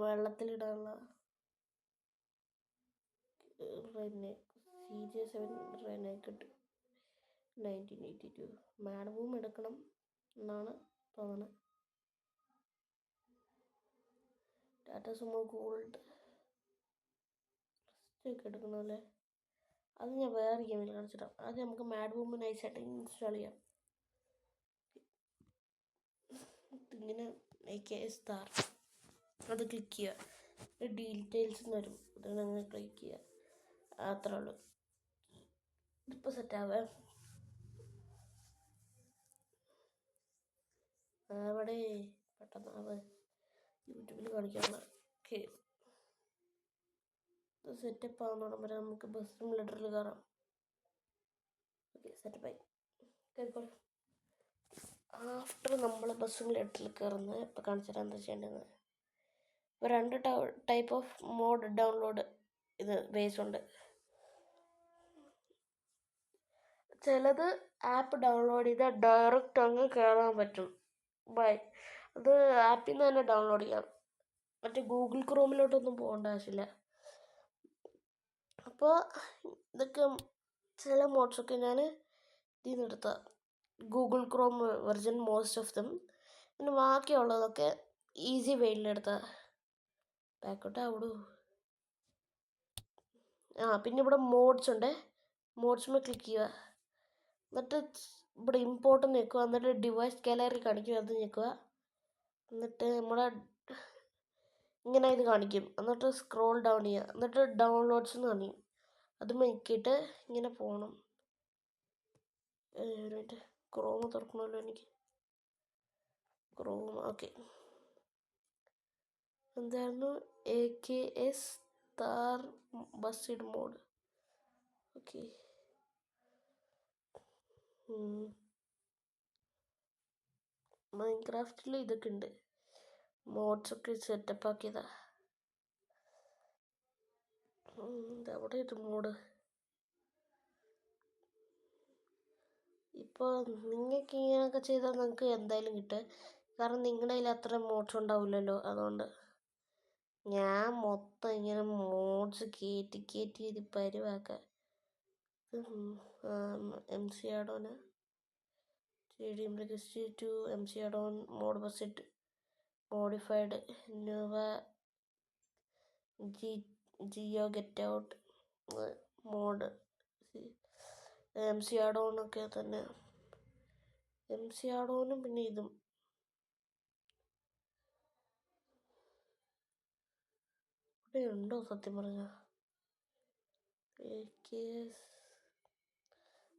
വെള്ളത്തിലിടാനുള്ള CJ7 റെനേക്കഡ് 1982 മാഡവും എടുക്കണം എന്നാണ് തോന്നുന്നത്. ടാറ്റ സുമോ ഗോൾഡ് ഒക്കെ എടുക്കണമല്ലേ. അത് ഞാൻ വേറെ ഗെയിമിൽ കാണിച്ചിട്ടാം. അത് നമുക്ക് മാഡ് വുമൻ നൈസായിട്ട് ഇൻസ്റ്റാൾ ചെയ്യാം. ഇങ്ങനെ സ്റ്റാർ അത് ക്ലിക്ക് ചെയ്യുക, ഡീറ്റെയിൽസ് വരും. അതങ്ങനെ ക്ലിക്ക് ചെയ്യുക, അത്രേ ഉള്ളൂ. ഇതിപ്പോൾ സെറ്റാവേ. അവിടെ പെട്ടെന്ന് യൂട്യൂബിൽ കാണിക്കാനുള്ള. ഓക്കെ, ഇത് സെറ്റപ്പ് ആവുന്നോണം വരെ നമുക്ക് ബസ് സിമുലേറ്ററിൽ കയറാം. ഓക്കെ, സെറ്റപ്പായി. കയറിക്കോളൂ. ആഫ്റ്റർ നമ്മൾ ബസ് സിമുലേറ്ററിൽ കയറുന്നത് ഇപ്പോൾ കാണിച്ചാൽ എന്താ ചെയ്യേണ്ടത്. ഇപ്പോൾ 2 ടൈപ്പ് ഓഫ് മോഡ് ഡൗൺലോഡ് ഇത് ബേസ് ഉണ്ട്. ചിലത് ആപ്പ് ഡൗൺലോഡ് ചെയ്താൽ ഡയറക്റ്റ് അങ്ങ് കയറാൻ പറ്റും. അത് ആപ്പിൽ നിന്ന് തന്നെ ഡൗൺലോഡ് ചെയ്യാം. മറ്റേ ഗൂഗിൾ ക്രോമിലോട്ടൊന്നും പോകേണ്ട ആവശ്യമില്ല. അപ്പോൾ ഇതൊക്കെ ചില മോഡ്സൊക്കെ ഞാൻ ഇതിൽ നിന്ന് എടുത്ത Google Chrome version most of them. പിന്നെ ബാക്കിയുള്ളതൊക്കെ ഈസി വെയിലെടുത്ത ബാക്കോട്ട് ആവിടൂ. പിന്നെ ഇവിടെ മോഡ്സ് ഉണ്ട്. മോഡ്സുമേ ക്ലിക്ക് ചെയ്യുക, എന്നിട്ട് ഇവിടെ ഇമ്പോർട്ട് ഞെക്കുക, എന്നിട്ട് ഡിവൈസ് ഗാലറി കാണിക്കും, അത് ഞെക്കുക. എന്നിട്ട് നമ്മുടെ ഇങ്ങനെ ഇത് കാണിക്കും. എന്നിട്ട് സ്ക്രോൾ ഡൗൺ ചെയ്യുക, എന്നിട്ട് ഡൗൺലോഡ്സ് എന്ന് കാണിക്കും. അത് നോക്കിയിട്ട് ഇങ്ങനെ പോകണം. ഒരു മിനിറ്റ്, ക്രോം തുറക്കണമല്ലോ എനിക്ക്. Chrome okay. എന്തായിരുന്നു? AKS star BUSSID mode. Okay, മൈൻക്രാഫ്റ്റിൽ ഇതൊക്കെ ഉണ്ട്. മോഡ്സൊക്കെ സെറ്റപ്പ് ആക്കിയതാ. അവിടെ ഇത് മോഡ്. ഇപ്പോൾ നിങ്ങൾക്ക് ഇങ്ങനെയൊക്കെ ചെയ്താൽ നിങ്ങൾക്ക് എന്തായാലും കിട്ടും. കാരണം നിങ്ങളുടെ കയ്യിൽ അത്ര മോഡ്സ് ഉണ്ടാവില്ലല്ലോ, അതുകൊണ്ട്. ഞാൻ മൊത്തം ഇങ്ങനെ മോഡ്സ് കയറ്റി ഇത് പരിവാക്കാം. MC Add-on Stadium Legacy 2 MC Add-on Mod Buset Modified Nova Geo Get Out Mod MC Add-on ഒക്കെ തന്നെ. MC Add-on പിന്നെ ഇതും ഇവിടെ ഉണ്ടോ സത്യം പറഞ്ഞ.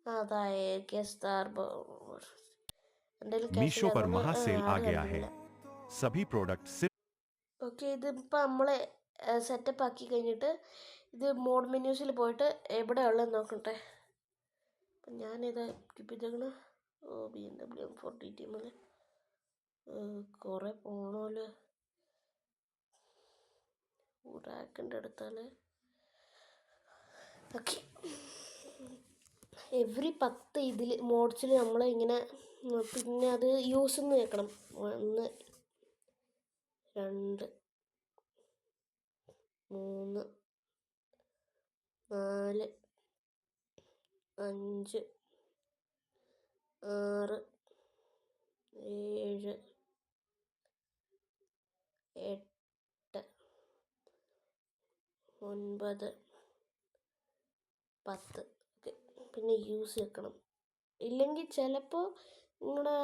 അതാ मीशो पर महासेल आ गया है. सभी प्रोडक्ट सिर्फ ഓക്കെ, ഇതിപ്പോൾ നമ്മൾ സെറ്റപ്പ് ആക്കി കഴിഞ്ഞിട്ട് ഇത് മോഡ് മെന്യൂസിൽ പോയിട്ട് എവിടെയുള്ളത് നോക്കട്ടെ. അപ്പം ഞാനിത് ഇപ്പിച്ചേക്കണ് BMW M4 DTM കുറേ പോണോല് റാക്കിൻ്റെ അടുത്താണ്. ഓക്കെ, എവറി 10 ഇതിൽ മോഡ്സിൽ നമ്മൾ ഇങ്ങനെ പിന്നെ അത് യൂസ് എന്ന് കേൾക്കണം. 1 2 3 4 5 6 7 8 9 10. ഓക്കെ, പിന്നെ യൂസ് വെക്കണം. ഇല്ലെങ്കിൽ ചിലപ്പോൾ നിങ്ങളുടെ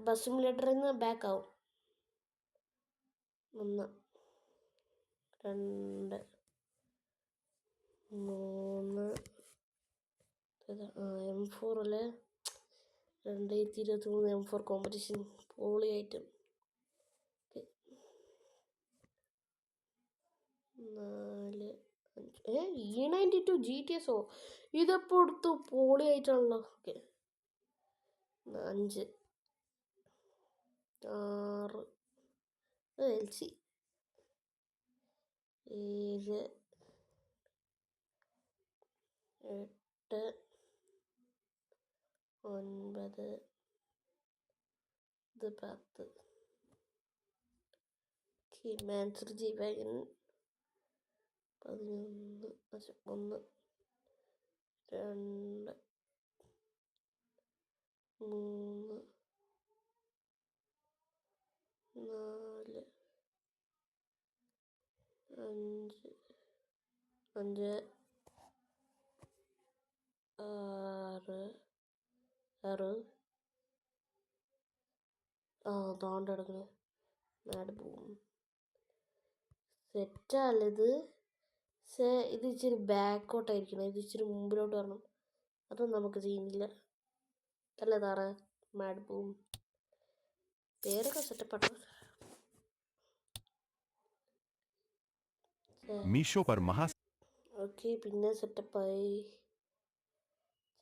ബസ് സിമുലേറ്ററിൽ നിന്ന് ബാക്ക് ആവും. 1 2 3 M4 2023 M4 കോമ്പറ്റീഷൻ പോളി ഐറ്റം. 4 5 E92 GTSO ഇതെപ്പോൾ എടുത്തു? പോളി ആയിട്ടാണല്ലോ. ഓക്കെ, 5 6 LC 7 8 9 ഇത് 10. മാൻസർ ജി വാഗൻ 11 1 2 3 4 5 5 6 താണ്ട് കിടക്കണേ. നാട് പോവും സെറ്റാണിത്. ഇത് ഇച്ചിരി ബാക്കോട്ടായിരിക്കണം, ഇത് ഇച്ചിരി മുമ്പിലോട്ട് വരണം. അതും നമുക്ക് ചെയ്യുന്നില്ല അല്ലേ താറ. മാഡ് പോവും പേരൊക്കെ സെറ്റപ്പാട്ടോ. मीशो पर ഓക്കെ, പിന്നെ സെറ്റപ്പായി.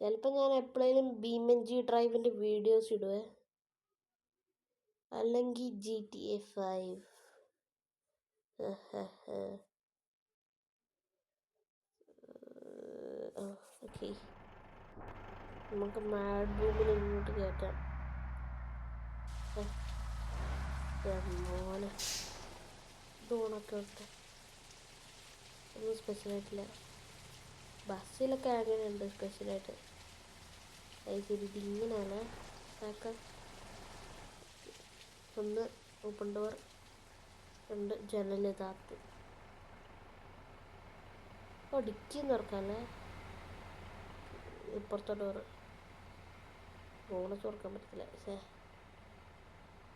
ചിലപ്പോൾ ഞാൻ എപ്പോഴേലും BeamNG ഡ്രൈവിൻ്റെ വീഡിയോസ് ഇടുവേ, അല്ലെങ്കിൽ GTA 5. ഓക്കെ, നമുക്ക് മാഡ് ബൂമിൽ ഇങ്ങോട്ട് കയറ്റാം. മോനെ ഇത് ഓണൊക്കെ ഉണ്ട്. ഒന്നും സ്പെഷ്യലായിട്ടില്ല. ബസ്സിലൊക്കെ അങ്ങനെയുണ്ട് സ്പെഷ്യലായിട്ട്. ശരി, ഇതിങ്ങനെയല്ലേ ആക്കാം. 1 ഓപ്പൺ ഡോർ, 2 ജനൽ താത്ത്. ഡിക്കി തുറക്കാല്ലേ. ഇപ്പുറത്തെ ഡോറ് ബോണസ് തുറക്കാൻ പറ്റത്തില്ല.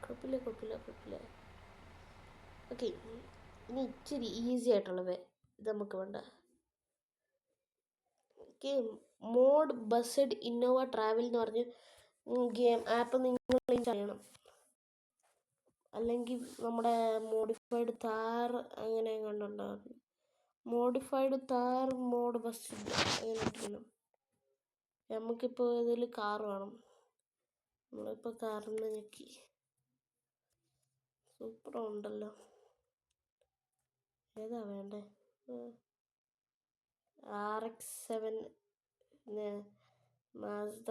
കുഴപ്പമില്ല. ഓക്കെ, ഇനി ഇച്ചിരി ഈസി ആയിട്ടുള്ളവേ ഇത് നമുക്ക് വേണ്ട. Okay, mod based Innova travel എന്ന് പറഞ്ഞ് ഗെയിം ആപ്പ് നിങ്ങൾ ചെയ്യണം. അല്ലെങ്കിൽ നമ്മുടെ മോഡിഫൈഡ് താർ അങ്ങനെ കണ്ടുണ്ടാകും. മോഡിഫൈഡ് താർ മോഡ് ബസ്ഡ് അങ്ങനെ ഇരിക്കണം. നമുക്കിപ്പോൾ ഇതിൽ കാർ വേണം. നമ്മളിപ്പോൾ കാറിന് ഞെക്കി. സൂപ്പർ ഉണ്ടല്ലോ, ഏതാ വേണ്ടേ? RX-7 പിന്നെ മാസ്ദ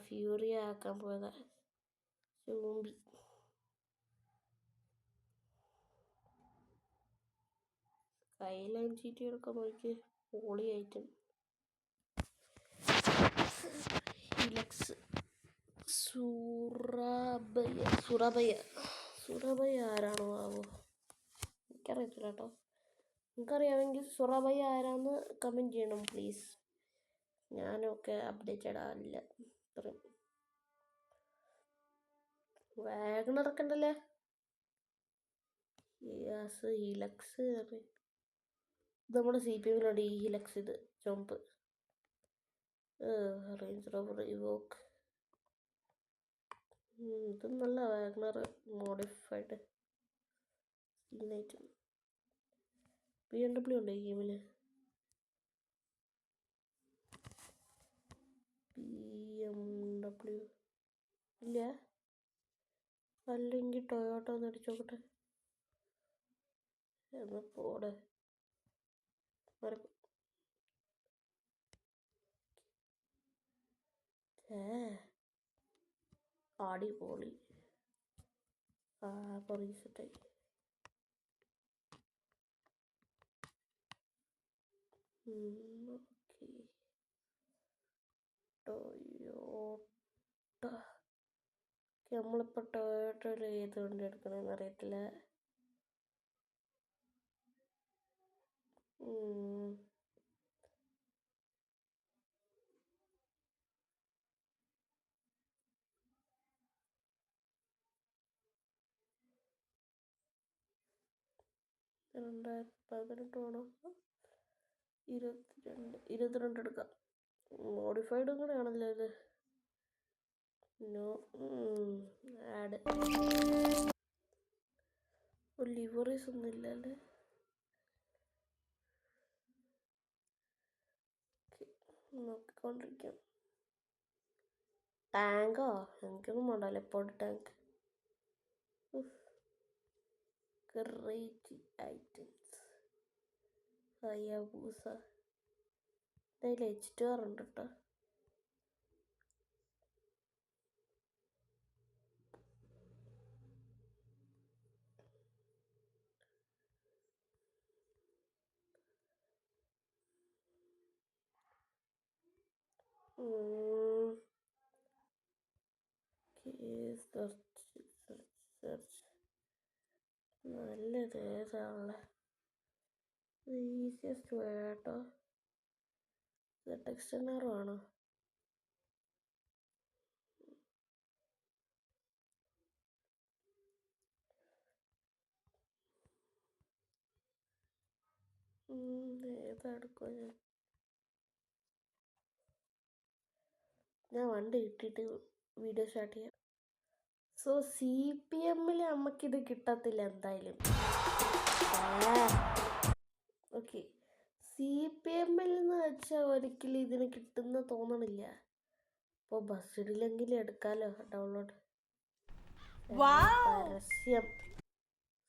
ഫ്യൂറിയ ആക്കാൻ പോയതാ. ചൂമ്പി ഫൈലൈൻ ചീറ്റിയൊക്കെ നോക്കി പൊളിയായിട്ട്. ഇലക്സ് സുറബയ ആരാണോ ആവോ, എനിക്കറിയത്തില്ല കേട്ടോ. നിങ്ങൾക്കറിയാമെങ്കിൽ സുറബയ ആരാന്ന് കമൻറ്റ് ചെയ്യണം പ്ലീസ്. ഞാനൊക്കെ അപ്ഡേറ്റഡ് ആവില്ല. ഇത്രയും വാഗണറൊക്കെ ഉണ്ടല്ലേ. ഹിലക്സ് ഇത് നമ്മുടെ CPM-ലാണ് ഈ ഹിലക്സ്. ഇത് ചുമപ്പ് റേഞ്ച് റോവർ ഇവോക്ക്. ഇതും നല്ല വാഗണർ മോഡിഫൈഡ് സീനായിട്ട്. BMW ഉണ്ട് ഈ ഗെയിമിൽ. BMW ഇല്ല, അല്ലെങ്കിൽ ടൊയോട്ട ഒന്ന് അടിച്ചു നോക്കട്ടെ. എന്നാ പോടെ അടിപൊളി. റീസെറ്റായി. Okay, Toyota. നമ്മളിപ്പോൾ ടൊയോട്ടയിൽ ഏത് വണ്ടി എടുക്കണമെന്ന് അറിയത്തില്ല. വേണോ? 22 എടുക്കാം. മോഡിഫൈഡും കൂടെ ആണല്ലോ ഇത്. നോ ആഡ് ലിവറീസ് ഒന്നും ഇല്ലല്ലേ. നോക്കിക്കൊണ്ടിരിക്കാം. ടാങ്കോ എനിക്കൊന്നും വേണ്ടല്ലോ. ഇപ്പോൾ ടാങ്ക് ക്രേറ്റ് ഐറ്റംസ് ഹയാബൂസ. അതിൽ H2R ഉണ്ട് കേട്ടോ. സെർച്ച് നല്ലത് ഏതാണുള്ള ഈസിയസ്റ്റ് വേട്ടോ. ടെക്സ്റ്റനറും ആണോ? ഏതെടുക്കുക? ഞാൻ വണ്ടി കിട്ടിയിട്ട് വീഡിയോ സ്റ്റാർട്ട് ചെയ്യാം. സോ CPM-ൽ നമുക്കിത് കിട്ടത്തില്ല എന്തായാലും. ഓക്കെ, CPM-ൽ എന്ന് വെച്ചാൽ ഒരിക്കലും ഇതിന് കിട്ടുന്ന തോന്നണില്ല. അപ്പോൾ ബസ്സിഡിലെങ്കിലും എടുക്കാമല്ലോ ഡൗൺലോഡ്. പരസ്യം.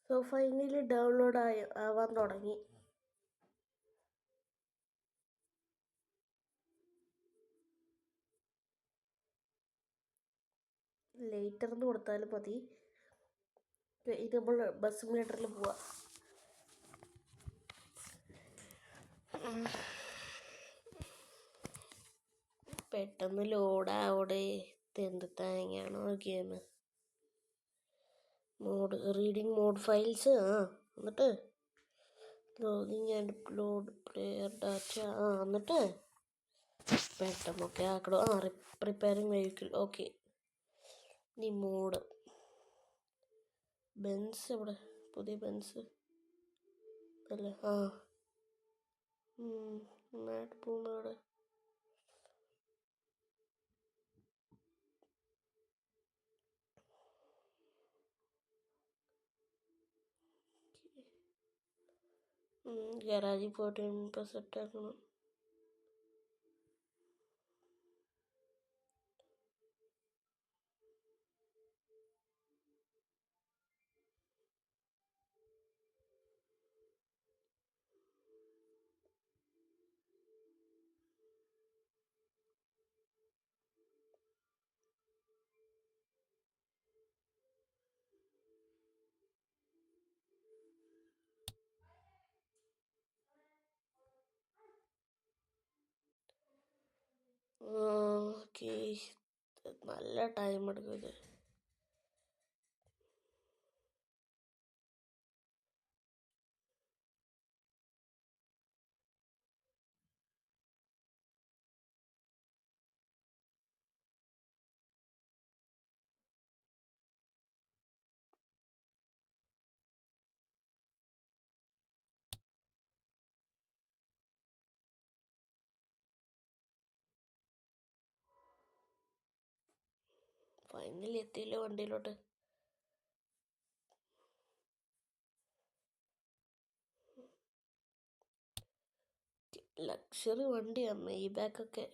സോ ഫൈനലി ഡൗൺലോഡ് ആവാൻ തുടങ്ങി. ലേറ്റർന്ന് കൊടുത്താലും മതി. ഇത് നമ്മൾ ബസ് സിമുലേറ്ററിൽ പോവാം. പെട്ടെന്ന് ലോഡാവോടെ. എന്ത് തേങ്ങയാണോ ഗെയിം. Reading mode files. എന്നിട്ട് logging and upload player data. എന്നിട്ട് പെട്ടെന്നൊക്കെ ആക്കണം. Preparing vehicle. ഓക്കെ, ഇനി മോഡ് ബെൻസ്. എവിടെ പുതിയ ബെൻസ് അല്ലേ? നന്നായിട്ട് പോകുന്നവിടെ. ഗരാജിൽ പോയിട്ട് ഇപ്പോൾ സെറ്റാക്കണം. ഓക്കെ, നല്ല ടൈം എടുക്കും ഇത്. ഫൈനലി എത്തിയില്ല വണ്ടിയിലോട്ട്. ലക്ഷറി വണ്ടിയാണ് ഈ ബാക്കൊക്കെ.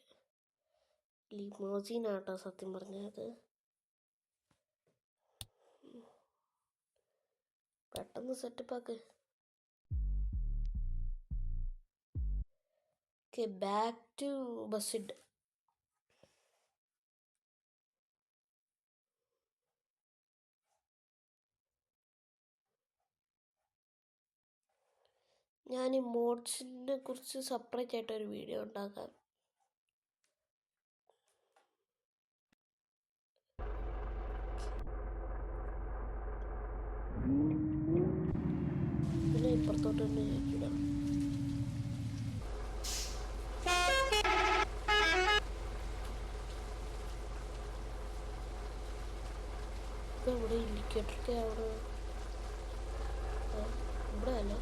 ലിമോസിനാട്ടോ സത്യം പറഞ്ഞത്. പെട്ടെന്ന് സെറ്റപ്പാക്ക്. Okay, back to BUSSID. ഞാൻ ഈ മോഡ്സിനെ കുറിച്ച് സെപ്പറേറ്റ് ആയിട്ടൊരു വീഡിയോ ഉണ്ടാക്കാം. പിന്നെ ഇപ്പുറത്തോട്ട് തന്നെ ചോദിച്ചിടാം. ഇവിടെ ഇൻഡിക്കേറ്ററൊക്കെ അവിടെ ഇവിടെ അല്ല.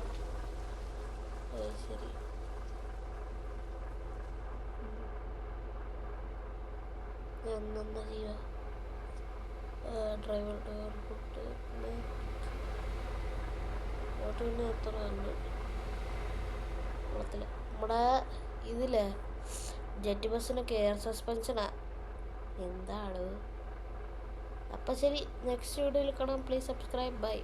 ശരി, ഞാൻ എന്താ ചെയ്യുക? ഡ്രൈവർ ഡോർ ഫുഡ് പിന്നെ ഓട്ടോന് എത്ര ഉണ്ട് കുളത്തില്ല. നമ്മുടെ ഇതില്ലേ ജെറ്റ് ബസ്സിനൊക്കെ എയർ സസ്പെൻഷനാ. എന്താണ്? അപ്പം ശരി, നെക്സ്റ്റ് വീഡിയോയിൽ കാണാം. Please subscribe. ബൈ.